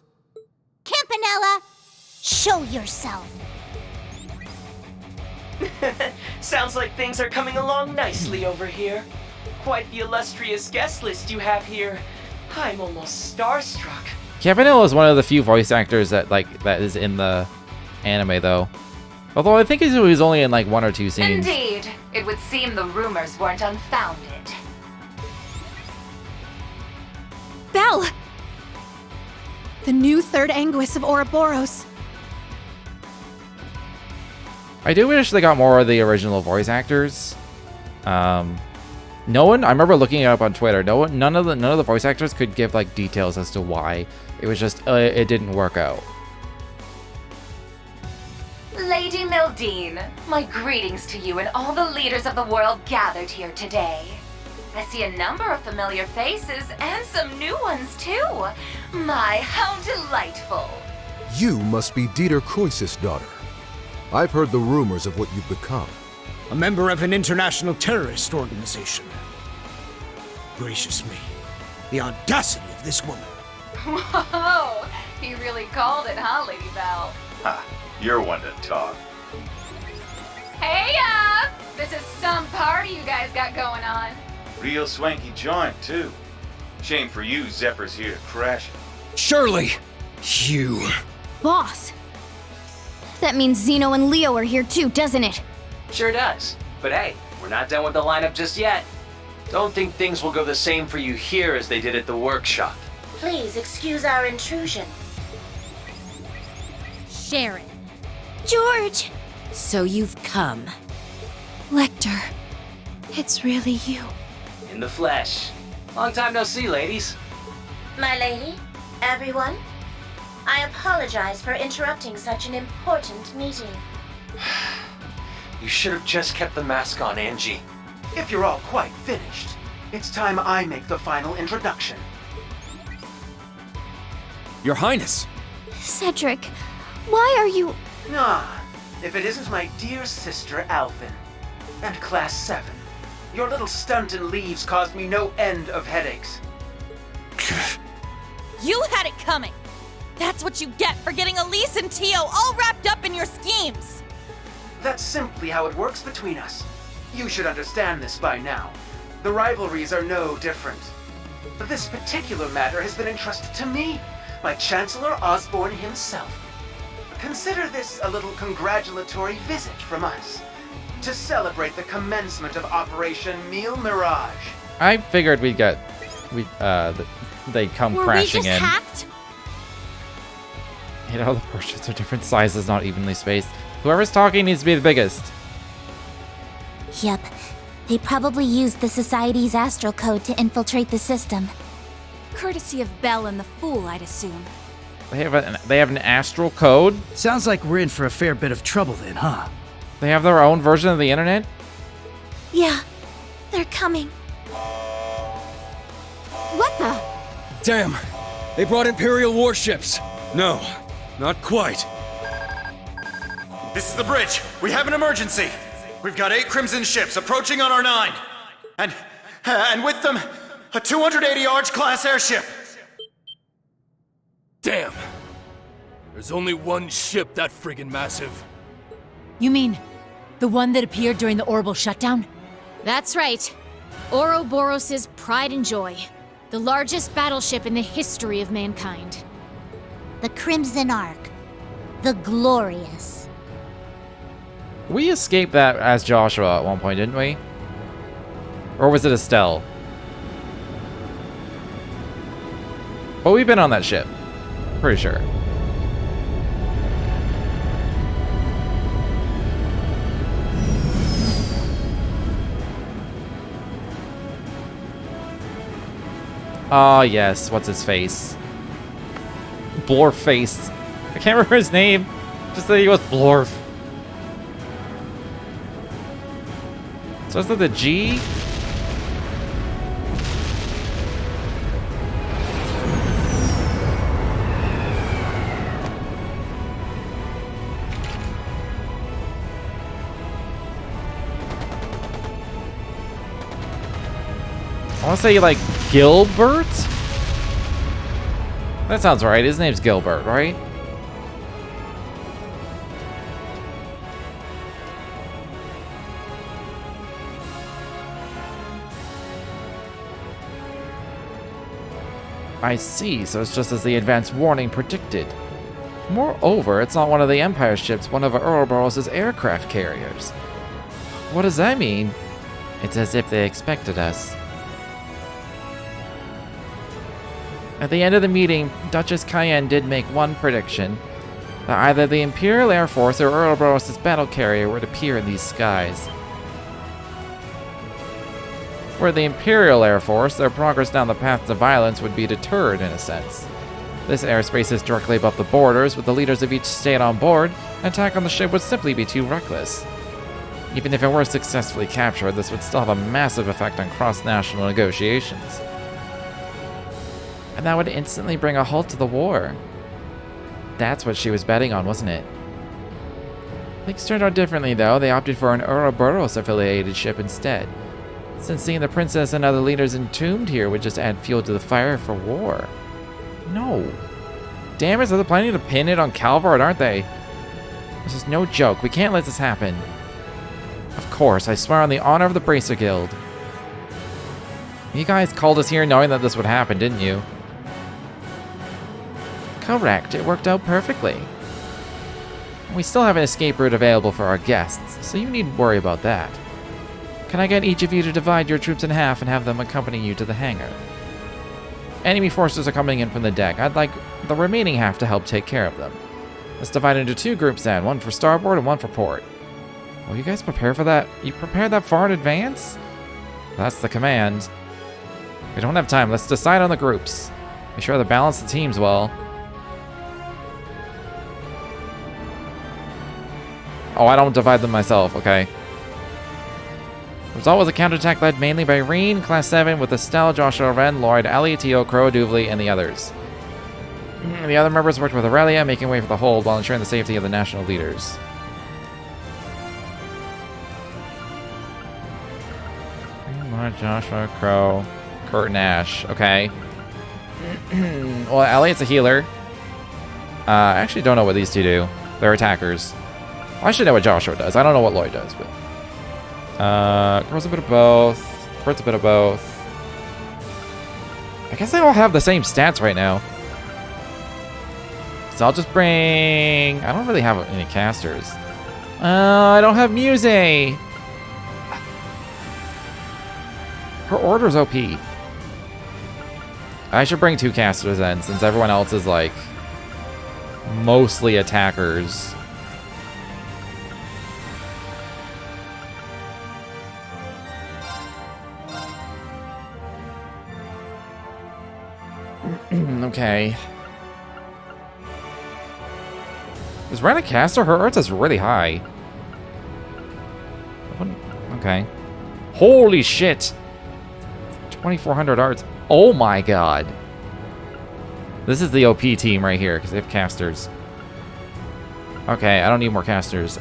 Campanella, show yourself. Sounds like things are coming along nicely over here. Quite the illustrious guest list you have here. I'm almost starstruck. Campanella is one of the few voice actors that is in the anime, though. Although I think he was only in like 1 or 2 scenes. Indeed. It would seem the rumors weren't unfounded. Belle! The new third Anguis of Ouroboros. I do wish they got more of the original voice actors. No one, I remember looking it up on Twitter, none of the voice actors could give like details as to why. It was just, it didn't work out. Lady Lady Mildine, my greetings to you and all the leaders of the world gathered here today. I see a number of familiar faces and some new ones too. My, how delightful. You must be Dieter Croesus' daughter. I've heard the rumors of what you've become. A member of an international terrorist organization. Gracious me, the audacity of this woman. Whoa, he really called it, huh, Lady Val? Ha, you're one to talk. Hey, this is some party you guys got going on. Real swanky joint, too. Shame for you, Zephyr's here to crash it. Surely, you... Boss! That means Zeno and Leo are here too, doesn't it? Sure does. But hey, we're not done with the lineup just yet. Don't think things will go the same for you here as they did at the workshop. Please excuse our intrusion. Sharon. George! So you've come. Lecter, it's really you. In the flesh. Long time no see, ladies. My lady, everyone, I apologize for interrupting such an important meeting. You should have just kept the mask on, Angie. If you're all quite finished, it's time I make the final introduction. Your Highness! Cedric, why are you... Ah, if it isn't my dear sister Alvin. And Class 7. Your little stunt in leaves caused me no end of headaches. You had it coming! That's what you get for getting Elise and Tio all wrapped up in your schemes! That's simply how it works between us. You should understand this by now. The rivalries are no different. But this particular matter has been entrusted to me, by Chancellor Osborne himself. Consider this a little congratulatory visit from us, to celebrate the commencement of Operation Mirage. I figured they'd come crashing in. Hacked? You know, the portraits are different sizes, not evenly spaced. Whoever's talking needs to be the biggest. Yep. They probably used the Society's astral code to infiltrate the system. Courtesy of Belle and the Fool, I'd assume. They have an astral code? Sounds like we're in for a fair bit of trouble then, huh? They have their own version of the internet? Yeah, they're coming. What the? Damn! They brought Imperial warships! No, not quite. This is the bridge. We have an emergency. We've got 8 Crimson ships approaching on our 9. And with them, a 280 Arch-class airship. Damn. There's only one ship that friggin' massive. You mean the one that appeared during the orbital shutdown? That's right. Ouroboros' pride and joy. The largest battleship in the history of mankind. The Crimson Ark. The Glorious. We escaped that as Joshua at one point, didn't we? Or was it Estelle? But we've been on that ship. Pretty sure. Oh, yes. What's his face? Blorface. I can't remember his name. Just that he was Blorf. So is that the G? I want to say, like, Gilbert? That sounds right. His name's Gilbert, right? I see, so it's just as the advance warning predicted. Moreover, it's not one of the Empire ships, one of Ouroboros' aircraft carriers. What does that mean? It's as if they expected us. At the end of the meeting, Duchess Cayenne did make one prediction, that either the Imperial Air Force or Ouroboros' battle carrier would appear in these skies. For the Imperial Air Force, their progress down the path to violence would be deterred in a sense. This airspace is directly above the borders. With the leaders of each state on board, an attack on the ship would simply be too reckless. Even if it were successfully captured, this would still have a massive effect on cross-national negotiations. And that would instantly bring a halt to the war. That's what she was betting on, wasn't it? Things turned out differently, though. They opted for an Ouroboros-affiliated ship instead, since seeing the princess and other leaders entombed here would just add fuel to the fire for war. No. Damn it, so they're planning to pin it on Calvard, aren't they? This is no joke. We can't let this happen. Of course, I swear on the honor of the Bracer Guild. You guys called us here knowing that this would happen, didn't you? Correct. It worked out perfectly. We still have an escape route available for our guests, so you needn't worry about that. Can I get each of you to divide your troops in half and have them accompany you to the hangar? Enemy forces are coming in from the deck. I'd like the remaining half to help take care of them. Let's divide into 2 groups then, one for starboard and one for port. Will you guys prepare for that? You prepared that far in advance? That's the command. We don't have time. Let's decide on the groups. Be sure to balance the teams well. Oh, I don't divide them myself, okay. The result was a counterattack led mainly by Reen, Class 7, with Estelle, Joshua, Ren, Lloyd, Ali, Tio, Crow, Duvley, and the others. The other members worked with Aurelia, making way for the hold while ensuring the safety of the national leaders. Joshua, Crow, Kurt, and Ash. Okay. Well, Elliot's a healer. I actually don't know what these two do. They're attackers. Well, I should know what Joshua does. I don't know what Lloyd does, but... Crow's a bit of both. Kurt's a bit of both. I guess they all have the same stats right now. So I'll just bring... I don't really have any casters. I don't have Muse! Her order's OP. I should bring 2 casters then, since everyone else is, like, mostly attackers. Okay. Is Ren a caster? Her arts is really high. Okay. Holy shit! 2,400 arts. Oh my god. This is the OP team right here, because they have casters. Okay, I don't need more casters.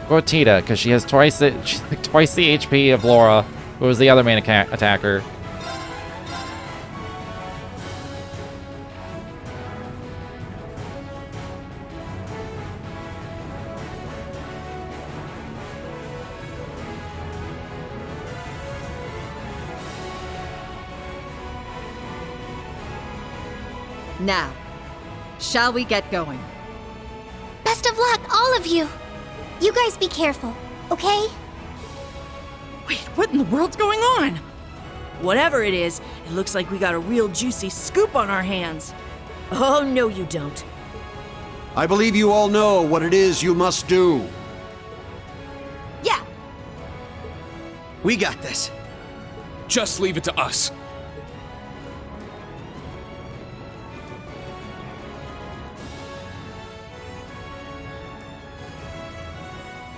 Go with Tita, because she has twice the HP of Laura, who was the other main attacker. Now, shall we get going? Best of luck, all of you! You guys be careful, okay? Wait, what in the world's going on? Whatever it is, it looks like we got a real juicy scoop on our hands. Oh, no you don't. I believe you all know what it is you must do. Yeah. We got this. Just leave it to us.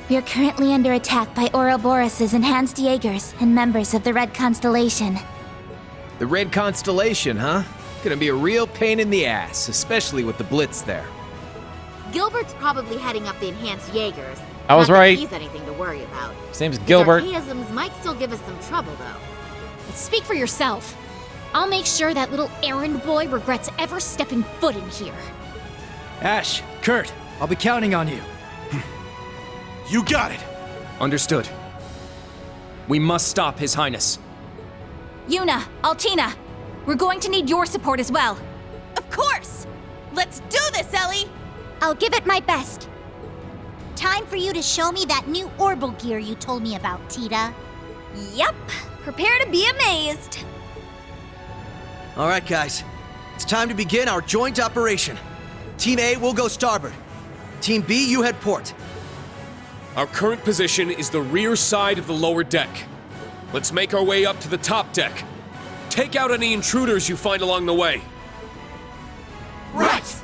We are currently under attack by Ouroboros' enhanced Jaegers and members of the Red Constellation. The Red Constellation, huh? Gonna be a real pain in the ass, especially with the Blitz there. Gilbert's probably heading up the enhanced Jaegers. I was Not that right. He's anything to worry about. His name's Gilbert. His archaisms might still give us some trouble, though. Speak for yourself. I'll make sure that little errand boy regrets ever stepping foot in here. Ash, Kurt, I'll be counting on you. You got it! Understood. We must stop His Highness. Yuna, Altina, we're going to need your support as well. Of course! Let's do this, Ellie! I'll give it my best. Time for you to show me that new orbital gear you told me about, Tita. Yep. Prepare to be amazed. All right, guys. It's time to begin our joint operation. Team A will go starboard. Team B, you head port. Our current position is the rear side of the lower deck. Let's make our way up to the top deck. Take out any intruders you find along the way. Right!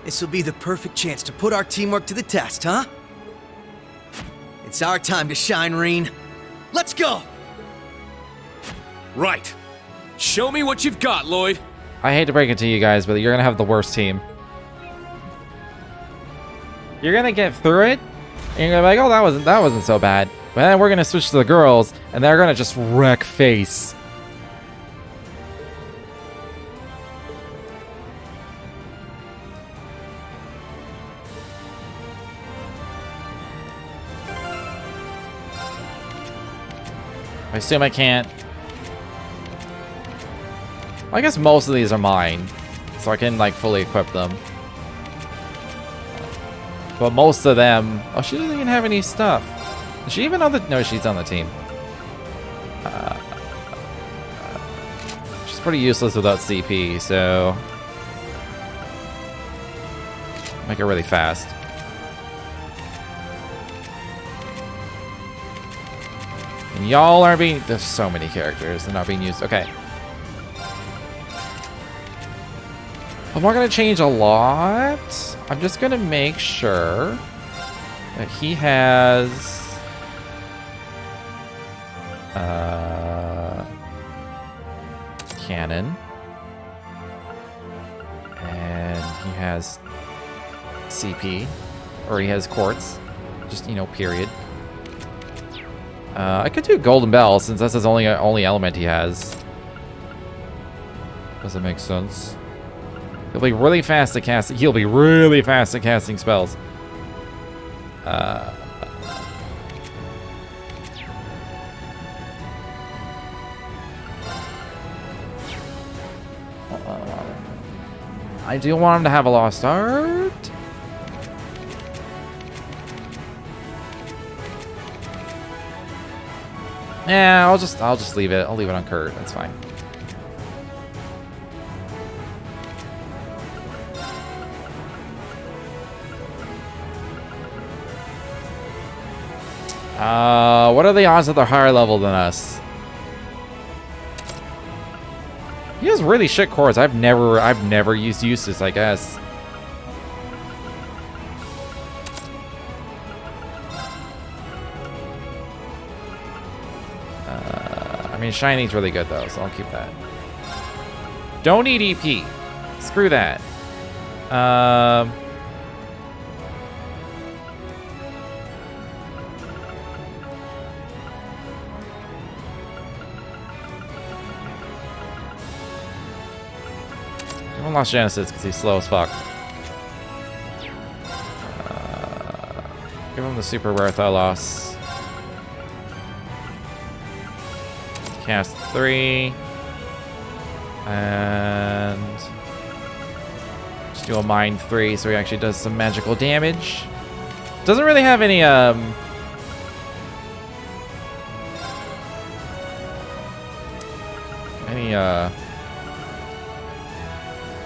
This will be the perfect chance to put our teamwork to the test, huh? It's our time to shine, Reen. Let's go! Right. Show me what you've got, Lloyd. I hate to break it to you guys, but you're gonna have the worst team. You're gonna get through it, and you're gonna be like, oh, that wasn't so bad. But then we're gonna switch to the girls, and they're gonna just wreck face. I assume I can't. I guess most of these are mine, so I can like fully equip them. But most of them, oh, she doesn't even have any stuff. Is she even on the? No, she's on the team. She's pretty useless without CP, so make it really fast. And y'all are being. There's so many characters. They're not being used. Okay. I'm not going to change a lot. I'm just going to make sure that he has cannon. And he has CP. Or he has quartz. Just, you know, period. I could do Golden Bell since that's his only element he has. Does that make sense? He'll be really fast at casting. He'll be really fast at casting spells. I do want him to have a lost art. Yeah, I'll just leave it. I'll leave it on Kurt. That's fine. What are the odds that they're higher level than us? He has really shit cores. I've never used Eustace, I guess. I mean, Shiny's really good though, so I'll keep that. Don't need EP. Screw that. I lost Genesis because he's slow as fuck. Give him the super rare Thalos. Cast 3. And just do a Mind 3 so he actually does some magical damage. Doesn't really have any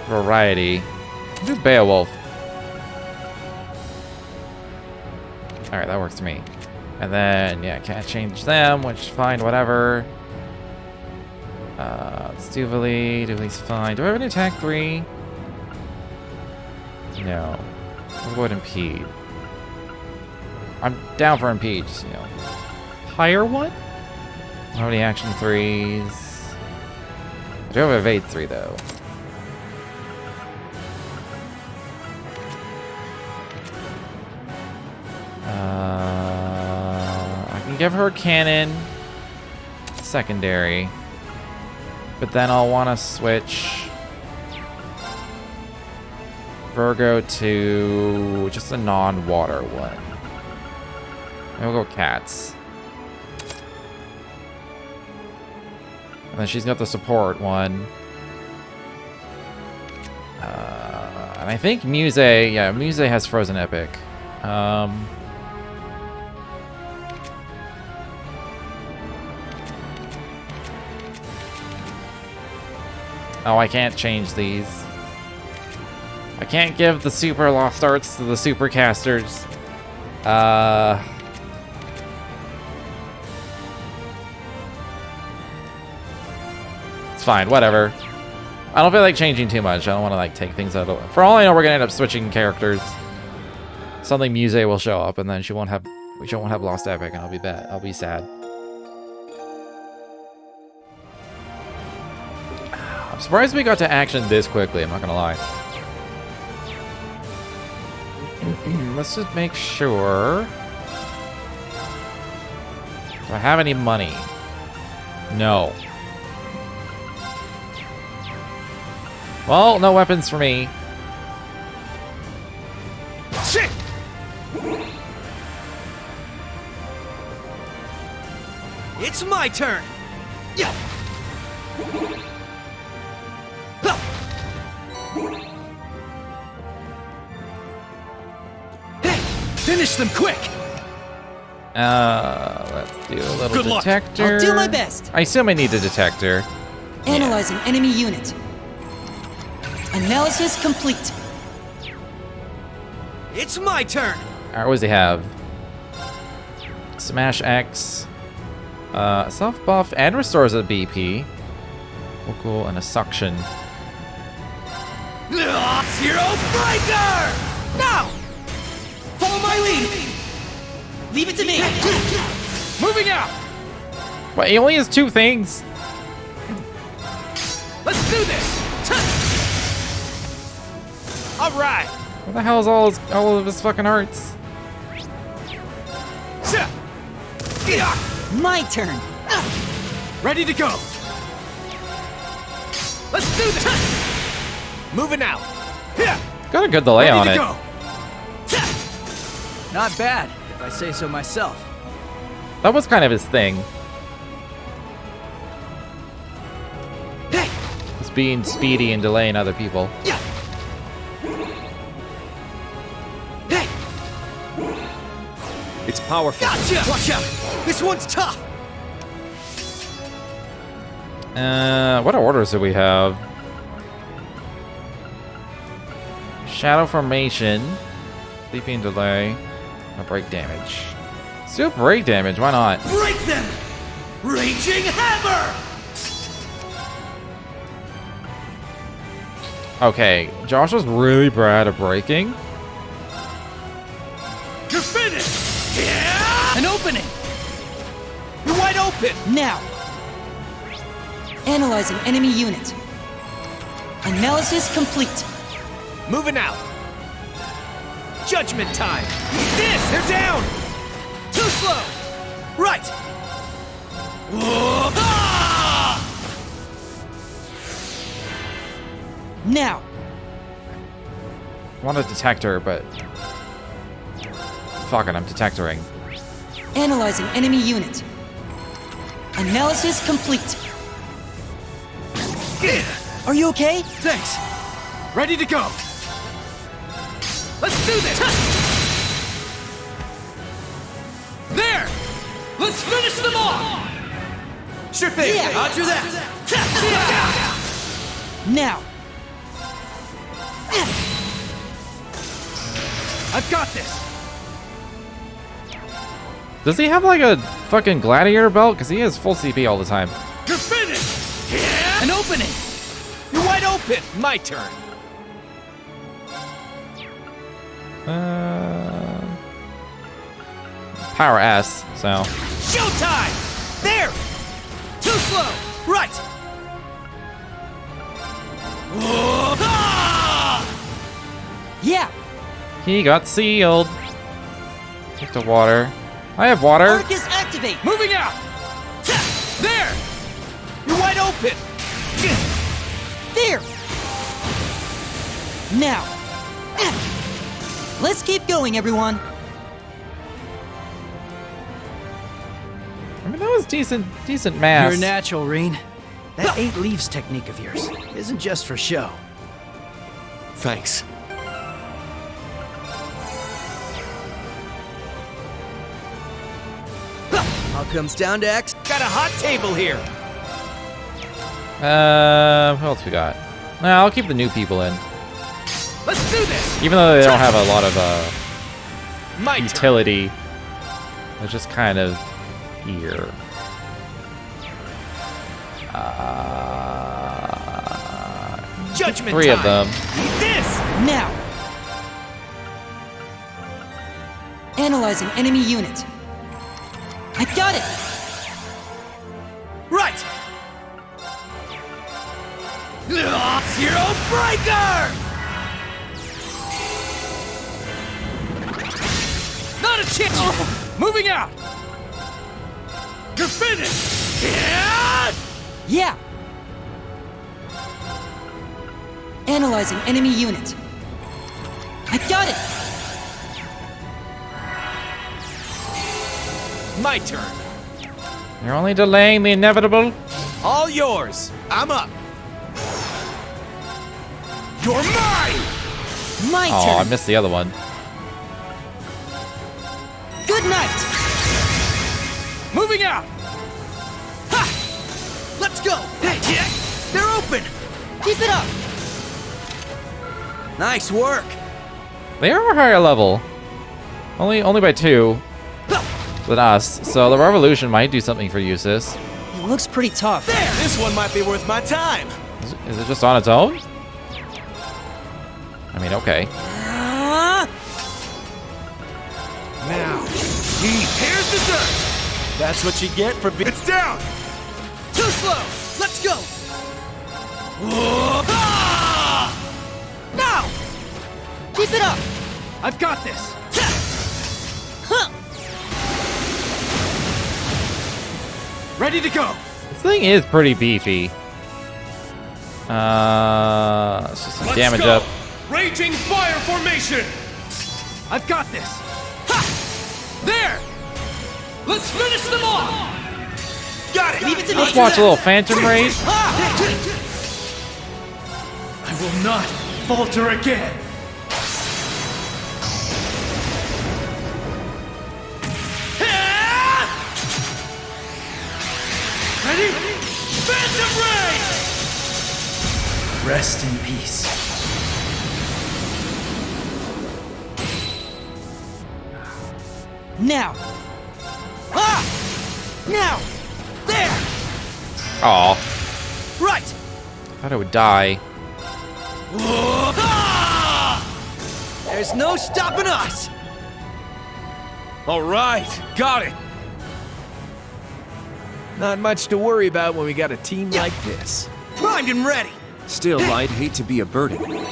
variety. Do Beowulf. Alright, that works to me. And then, yeah, can't change them, which fine, whatever. Let's do Vali. Duali's fine. Do I have an attack 3? No. What about Impede? I'm down for Impede, just, you know. Higher one? How many action 3s? I do have a Evade 3, though. I can give her a cannon. Secondary. But then I'll want to switch Virgo to just a non-water one. And we'll go Cats. And then she's got the support one. And I think Muse, yeah, Muse has Frozen Epic. Oh, I can't change these. I can't give the super lost arts to the super casters. It's fine, whatever. I don't feel like changing too much. I don't want to like take things out of. For all I know, we're gonna end up switching characters. Suddenly, Muse will show up, and then she won't have Lost Epic, and I'll be bad. I'll be sad. I'm surprised we got to action this quickly. I'm not gonna lie. Let's just make sure. Do I have any money? No. Well, no weapons for me. Shit! It's my turn. Yeah. Hey, finish them quick. Let's do a little Good luck. detector. I'll do my best. I assume I need a detector. Analyzing enemy unit. Analysis complete. It's my turn. Alright, what does he have? Smash X. Self buff and restores a BP. Cool, and a suction. Zero Breaker! Now! Follow my lead! Leave it to me! Moving out! What, he only has 2 things? Let's do this! Alright! What the hell is all of his fucking hearts? My turn. Ready to go! Let's do this! Moving out! Got a good delay on Ready it. to go! Not bad, if I say so myself. That was kind of his thing. It's being speedy and delaying other people. It's powerful. Gotcha! Watch out! This one's tough! What orders do we have? Shadow Formation. Sleeping Delay. No break damage. Let's do break damage, why not? Break them! Raging Hammer! Okay, Josh was really bad at breaking. You're finished! Yeah! An opening! You're wide open! Now. Analyzing enemy unit. Analysis complete. Moving out. Judgment time! This! They're down! Too slow! Right! Whoa. Ah! Now. I want a detector, but... Fuck it, I'm detectoring. Analyzing enemy unit. Analysis complete. Are you okay? Thanks. Ready to go. Let's do this! There! Let's finish them off! Sure thing. Yeah. Roger that. Now. I've got this. Does he have like a fucking gladiator belt? Because he has full CP all the time. You're finished! Yeah! An opening! You're wide open! My turn. Power S, so. Showtime! There! Too slow! Right! Whoa. Ah! Yeah! He got sealed. Take the water. I have water. Arcus activate! Moving out! There! You're wide open! There! Now! Let's keep going, everyone. I mean, that was decent math. You're a natural, Reen. That 8 leaves technique of yours isn't just for show. Thanks. All comes down to X. Got a hot table here. Who else we got? Nah, I'll keep the new people in. Let's do this! Even though they don't have a lot of My utility. They're just kind of here. Judgment 3 of time. them. Eat this! Now! Analyzing enemy unit. I got it! Right! Zero Breaker! Not a chance! Oh. Moving out! You're finished! Yeah! Analyzing enemy unit. I got it! My turn. You're only delaying the inevitable. All yours. I'm up. You're mine! My Oh, turn! I missed the other one. Good night! Moving out! Ha! Let's go! Hey, yeah! They're open! Keep it up! Nice work! They are higher level. Only by 2 than us. So the revolution might do something for you, sis. It looks pretty tough. There! This one might be worth my time! Is it just on its own? I mean, okay. Now, here's dessert! That's what you get for being— It's down! Too slow! Let's go! Now! Keep it up! I've got this! Huh. Ready to go! This thing is pretty beefy. Let's just some damage up. Raging fire formation! I've got this! Ha! There! Let's finish them off! Got it! Leave it to me! Let's watch a little Phantom Raid. I will not falter again! Ready? Phantom Raid! Rest in peace. Now! Ah! Now! There! Aw. Right! Thought I would die. There's no stopping us! All right, got it! Not much to worry about when we got a team like this. Primed and ready! Still, I'd hate to be a burden.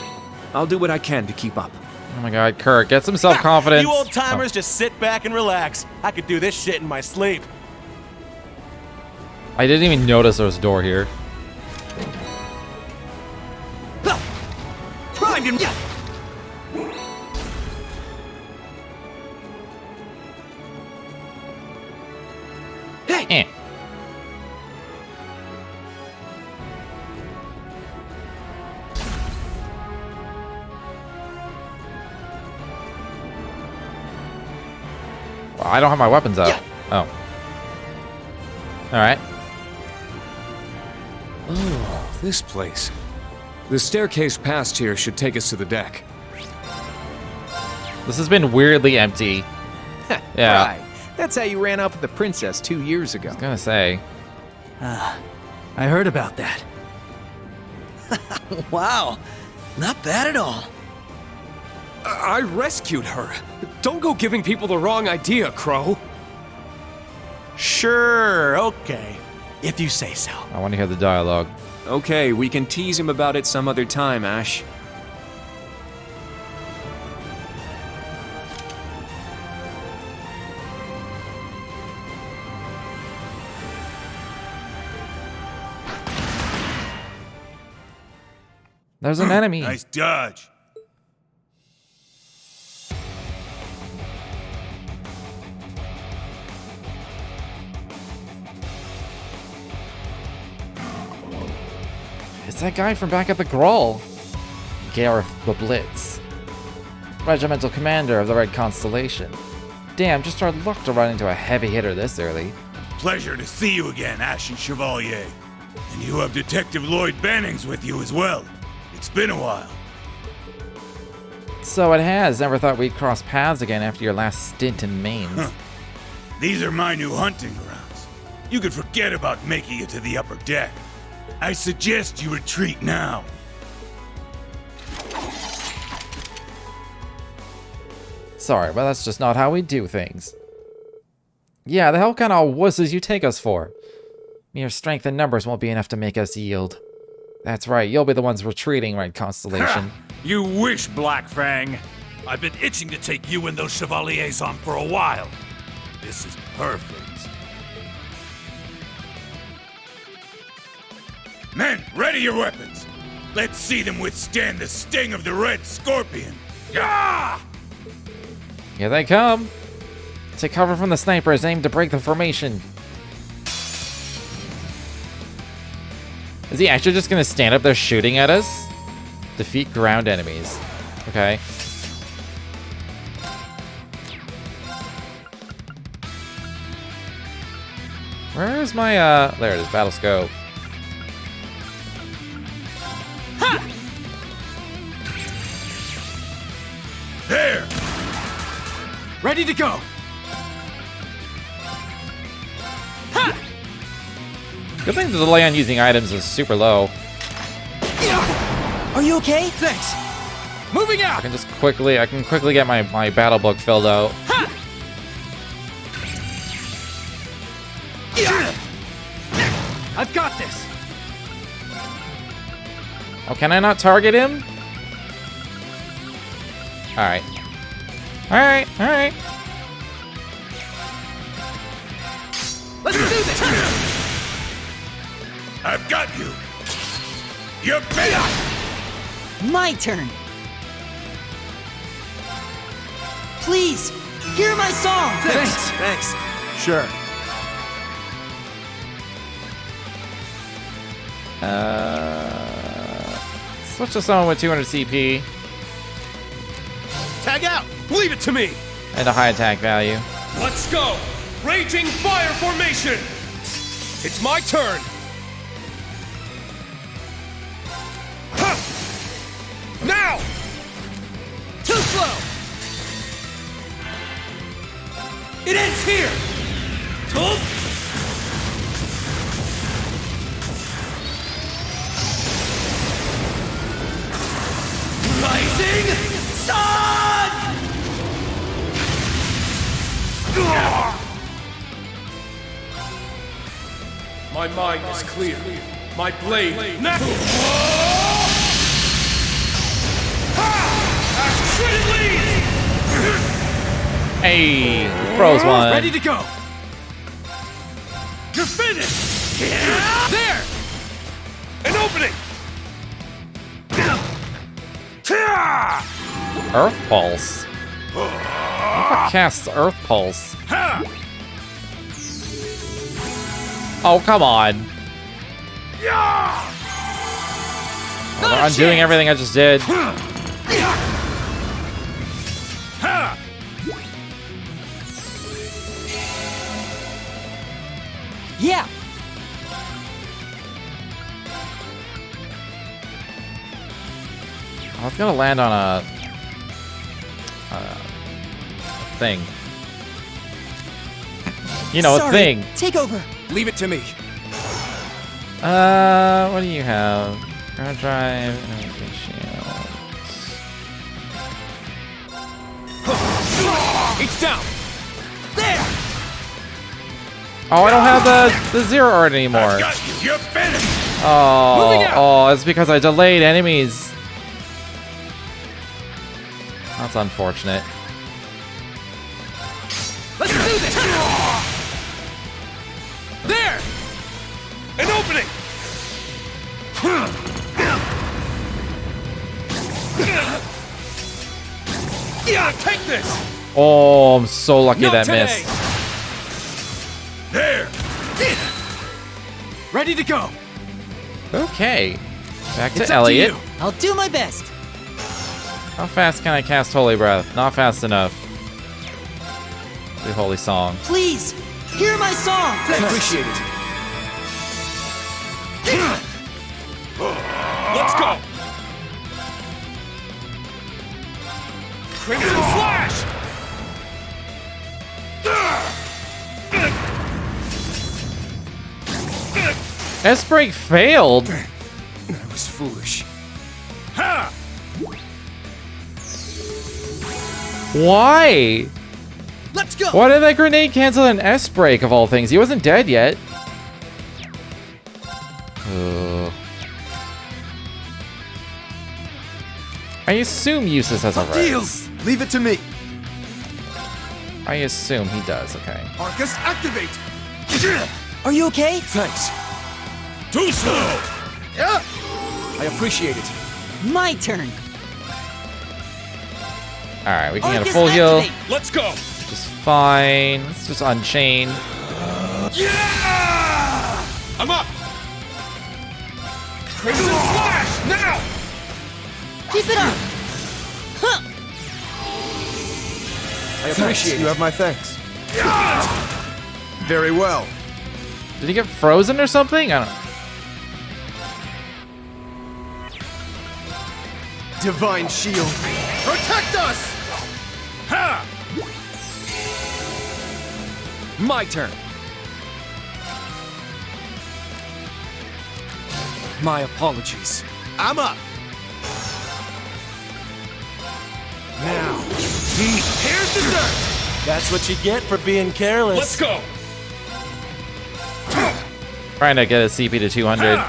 I'll do what I can to keep up. Oh my god, Kurt, get some self-confidence. You old timers just sit back and relax. I could do this shit in my sleep. I didn't even notice there was a door here. Primed and Eh. Well, I don't have my weapons up. Oh. Alright. Oh, this place. The staircase past here should take us to the deck. This has been weirdly empty. Yeah. Right. That's how you ran off with the princess 2 years ago. I was gonna say. I heard about that. Wow, not bad at all. I rescued her. Don't go giving people the wrong idea, Crow. Sure, okay. If you say so. I want to hear the dialogue. Okay, we can tease him about it some other time, Ash. There's an enemy. Nice dodge. It's that guy from back at the Grawl. Gareth the Blitz. Regimental commander of the Red Constellation. Damn, just our luck to run into a heavy hitter this early. Pleasure to see you again, Ashen Chevalier. And you have Detective Lloyd Bannings with you as well. It's been a while. So it has. Never thought we'd cross paths again after your last stint in Maine. Huh. These are my new hunting grounds. You could forget about making it to the upper deck. I suggest you retreat now. Sorry, but that's just not how we do things. Yeah, the hell kind of wusses you take us for? Mere strength and numbers won't be enough to make us yield. That's right, you'll be the ones retreating, right, Constellation? You wish, Black Fang. I've been itching to take you and those Chevaliers on for a while. This is perfect. Men, ready your weapons. Let's see them withstand the sting of the Red Scorpion. Yeah! Here they come. Take cover from the snipers, aim to break the formation. Is he actually just gonna stand up there shooting at us? Defeat ground enemies. Okay. Where is my, there it is, battle scope. Ha! There! Ready to go! Ha! Good thing the delay on using items is super low. Are you okay? Thanks. Moving out! I can quickly get my battle book filled out. Ha! I've got this. Oh, can I not target him? Alright. Alright, alright. Let's do this! I've got you! You're better! My turn! Please, hear my song! Thanks. Sure. Switch to someone with 200 CP. Tag out! Leave it to me! And a high attack value. Let's go! Raging fire formation! It's my turn! Huh. Now! Too slow! It ends here! Told? Rising Sun! My mind is clear. My blade now. Hey, pros one. Ready to go! You're finished! There! An opening! Earth Pulse. What casts Earth Pulse? Oh, come on. Oh, they're undoing everything I just did. Yeah! I was gonna land on a thing. You know, Sorry. a thing. Take over. Leave it to me. What do you have? Ground drive, energy shield. It's down. There! Oh, I don't have the zero art anymore. Got you. You're finished. Oh, it's because I delayed enemies. That's unfortunate. Let's do this! There! An opening! Yeah, take this! Oh, I'm so lucky Not that today. missed. There! Ready to go! Okay. Back to It's up Elliot. to you. I'll do my best. How fast can I cast Holy Breath? Not fast enough. The Holy Song. Please, hear my song! Appreciate it. Let's go! Crimson Slash! S-Break failed. I was foolish. Ha! Why? Let's go! Why did that grenade cancel an S-Break of all things? He wasn't dead yet. I assume Eustace has a res. Leave it to me. I assume he does, okay. Arcus, activate! Are you okay? Thanks. Too slow! Yeah. I appreciate it. My turn. Alright, we can get a Arcus, full heal. activate. Let's go! Just fine. Let's just unchain. Yeah! I'm up! Crimson Slash! Now! Keep it up. Huh. I appreciate it. You have my thanks. Very well. Did he get frozen or something? I don't know. Divine shield. Protect us! Ha! My turn. My apologies. I'm up. Now, Here's dessert! that's what you get for being careless. Let's go! Trying to get his CP to 200.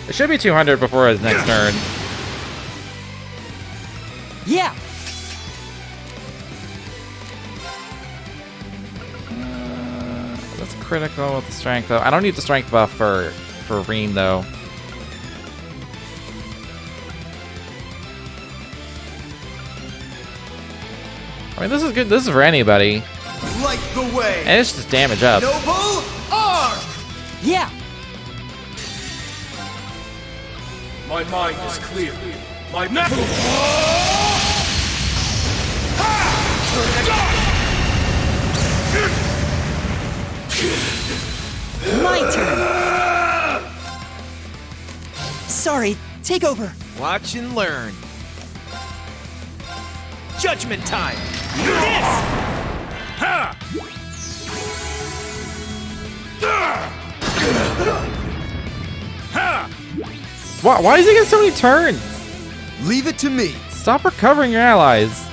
It should be 200 before his next turn. Yeah. That's critical with the strength though. I don't need the strength buff for Reen though. I mean, this is good. This is for anybody. Light the way. And it's just damage up. Noble arc. Yeah. My mind is clear. My metal. My turn. Sorry, take over. Watch and learn. Judgment time. This! Ha! Ha! Why does he get so many turns? Leave it to me. Stop recovering your allies.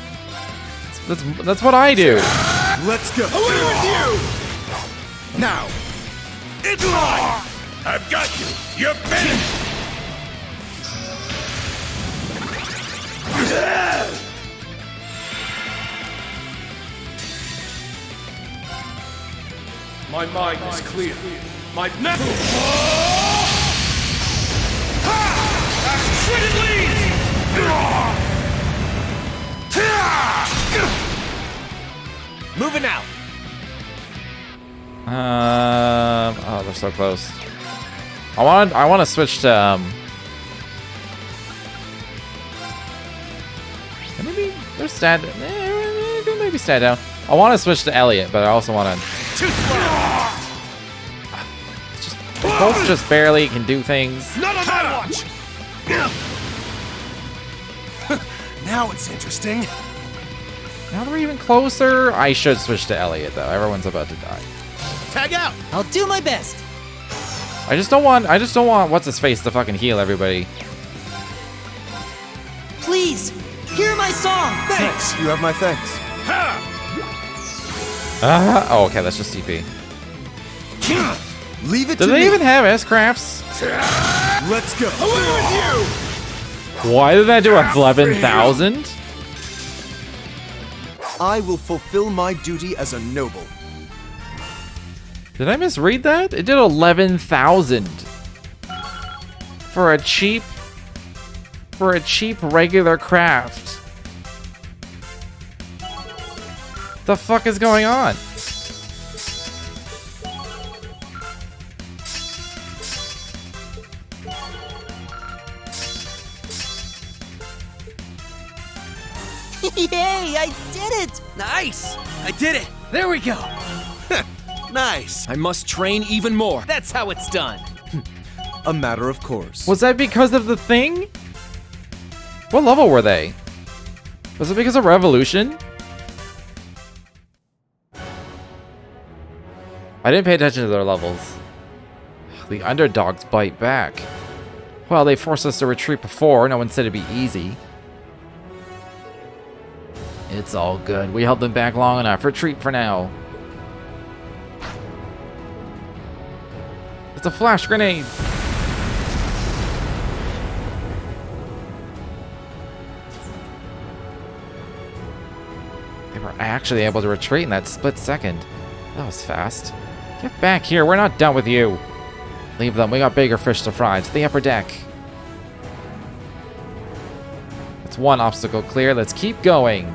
That's what I do. Let's go. Away with you. Now. It's mine! I've got you! You're finished! My mind is clear. My metal. Shredded leaves! Moving out. Oh, they're so close. I want to switch to maybe they're stat. Maybe stat down. I want to switch to Elliot, but I also want to. Both just barely can do things. None of my watch! Now it's interesting. Now that we're even closer, I should switch to Elliot though. Everyone's about to die. Tag out. I'll do my best. I just don't want what's his face to fucking heal everybody. Please, hear my song. Thanks. You have my thanks. Oh, okay, that's just TP. Leave it Do to they me. even have S-crafts? Let's go. Away with you. Why did that do 11,000? I will fulfill my duty as a noble. Did I misread that? It did 11,000 for a cheap regular craft. The fuck is going on? Yay, I did it! Nice! I did it! There we go! Nice! I must train even more. That's how it's done. a matter of course. Was that because of the thing? What level were they? Was it because of Revolution? I didn't pay attention to their levels. The underdogs bite back. Well, they forced us to retreat before. No one said it'd be easy. It's all good. We held them back long enough. Retreat for now. It's a flash grenade. They were actually able to retreat in that split second. That was fast. Get back here. We're not done with you. Leave them. We got bigger fish to fry. To the upper deck. That's one obstacle clear. Let's keep going.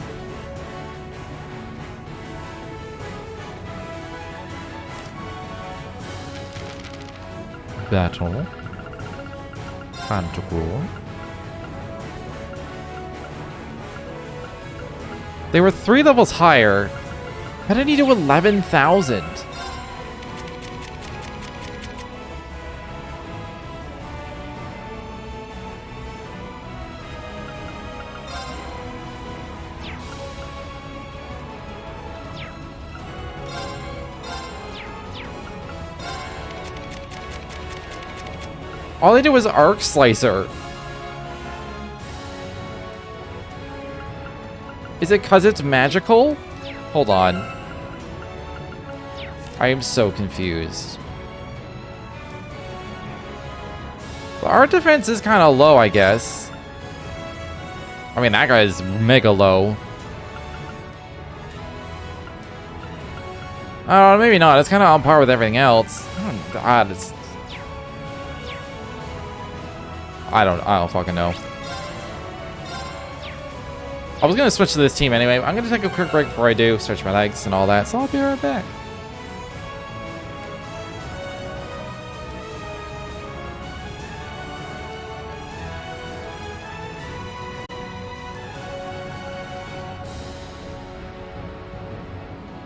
Battle. Control. They were 3 levels higher. How did he do 11,000? All they did was Arc Slicer. Is it because it's magical? Hold on. I am so confused. The art defense is kind of low, I guess. I mean, that guy is mega low. Oh, maybe not. It's kind of on par with everything else. Oh, God, it's... I don't fucking know. I was gonna switch to this team anyway. I'm gonna take a quick break before I do, stretch my legs and all that, so I'll be right back.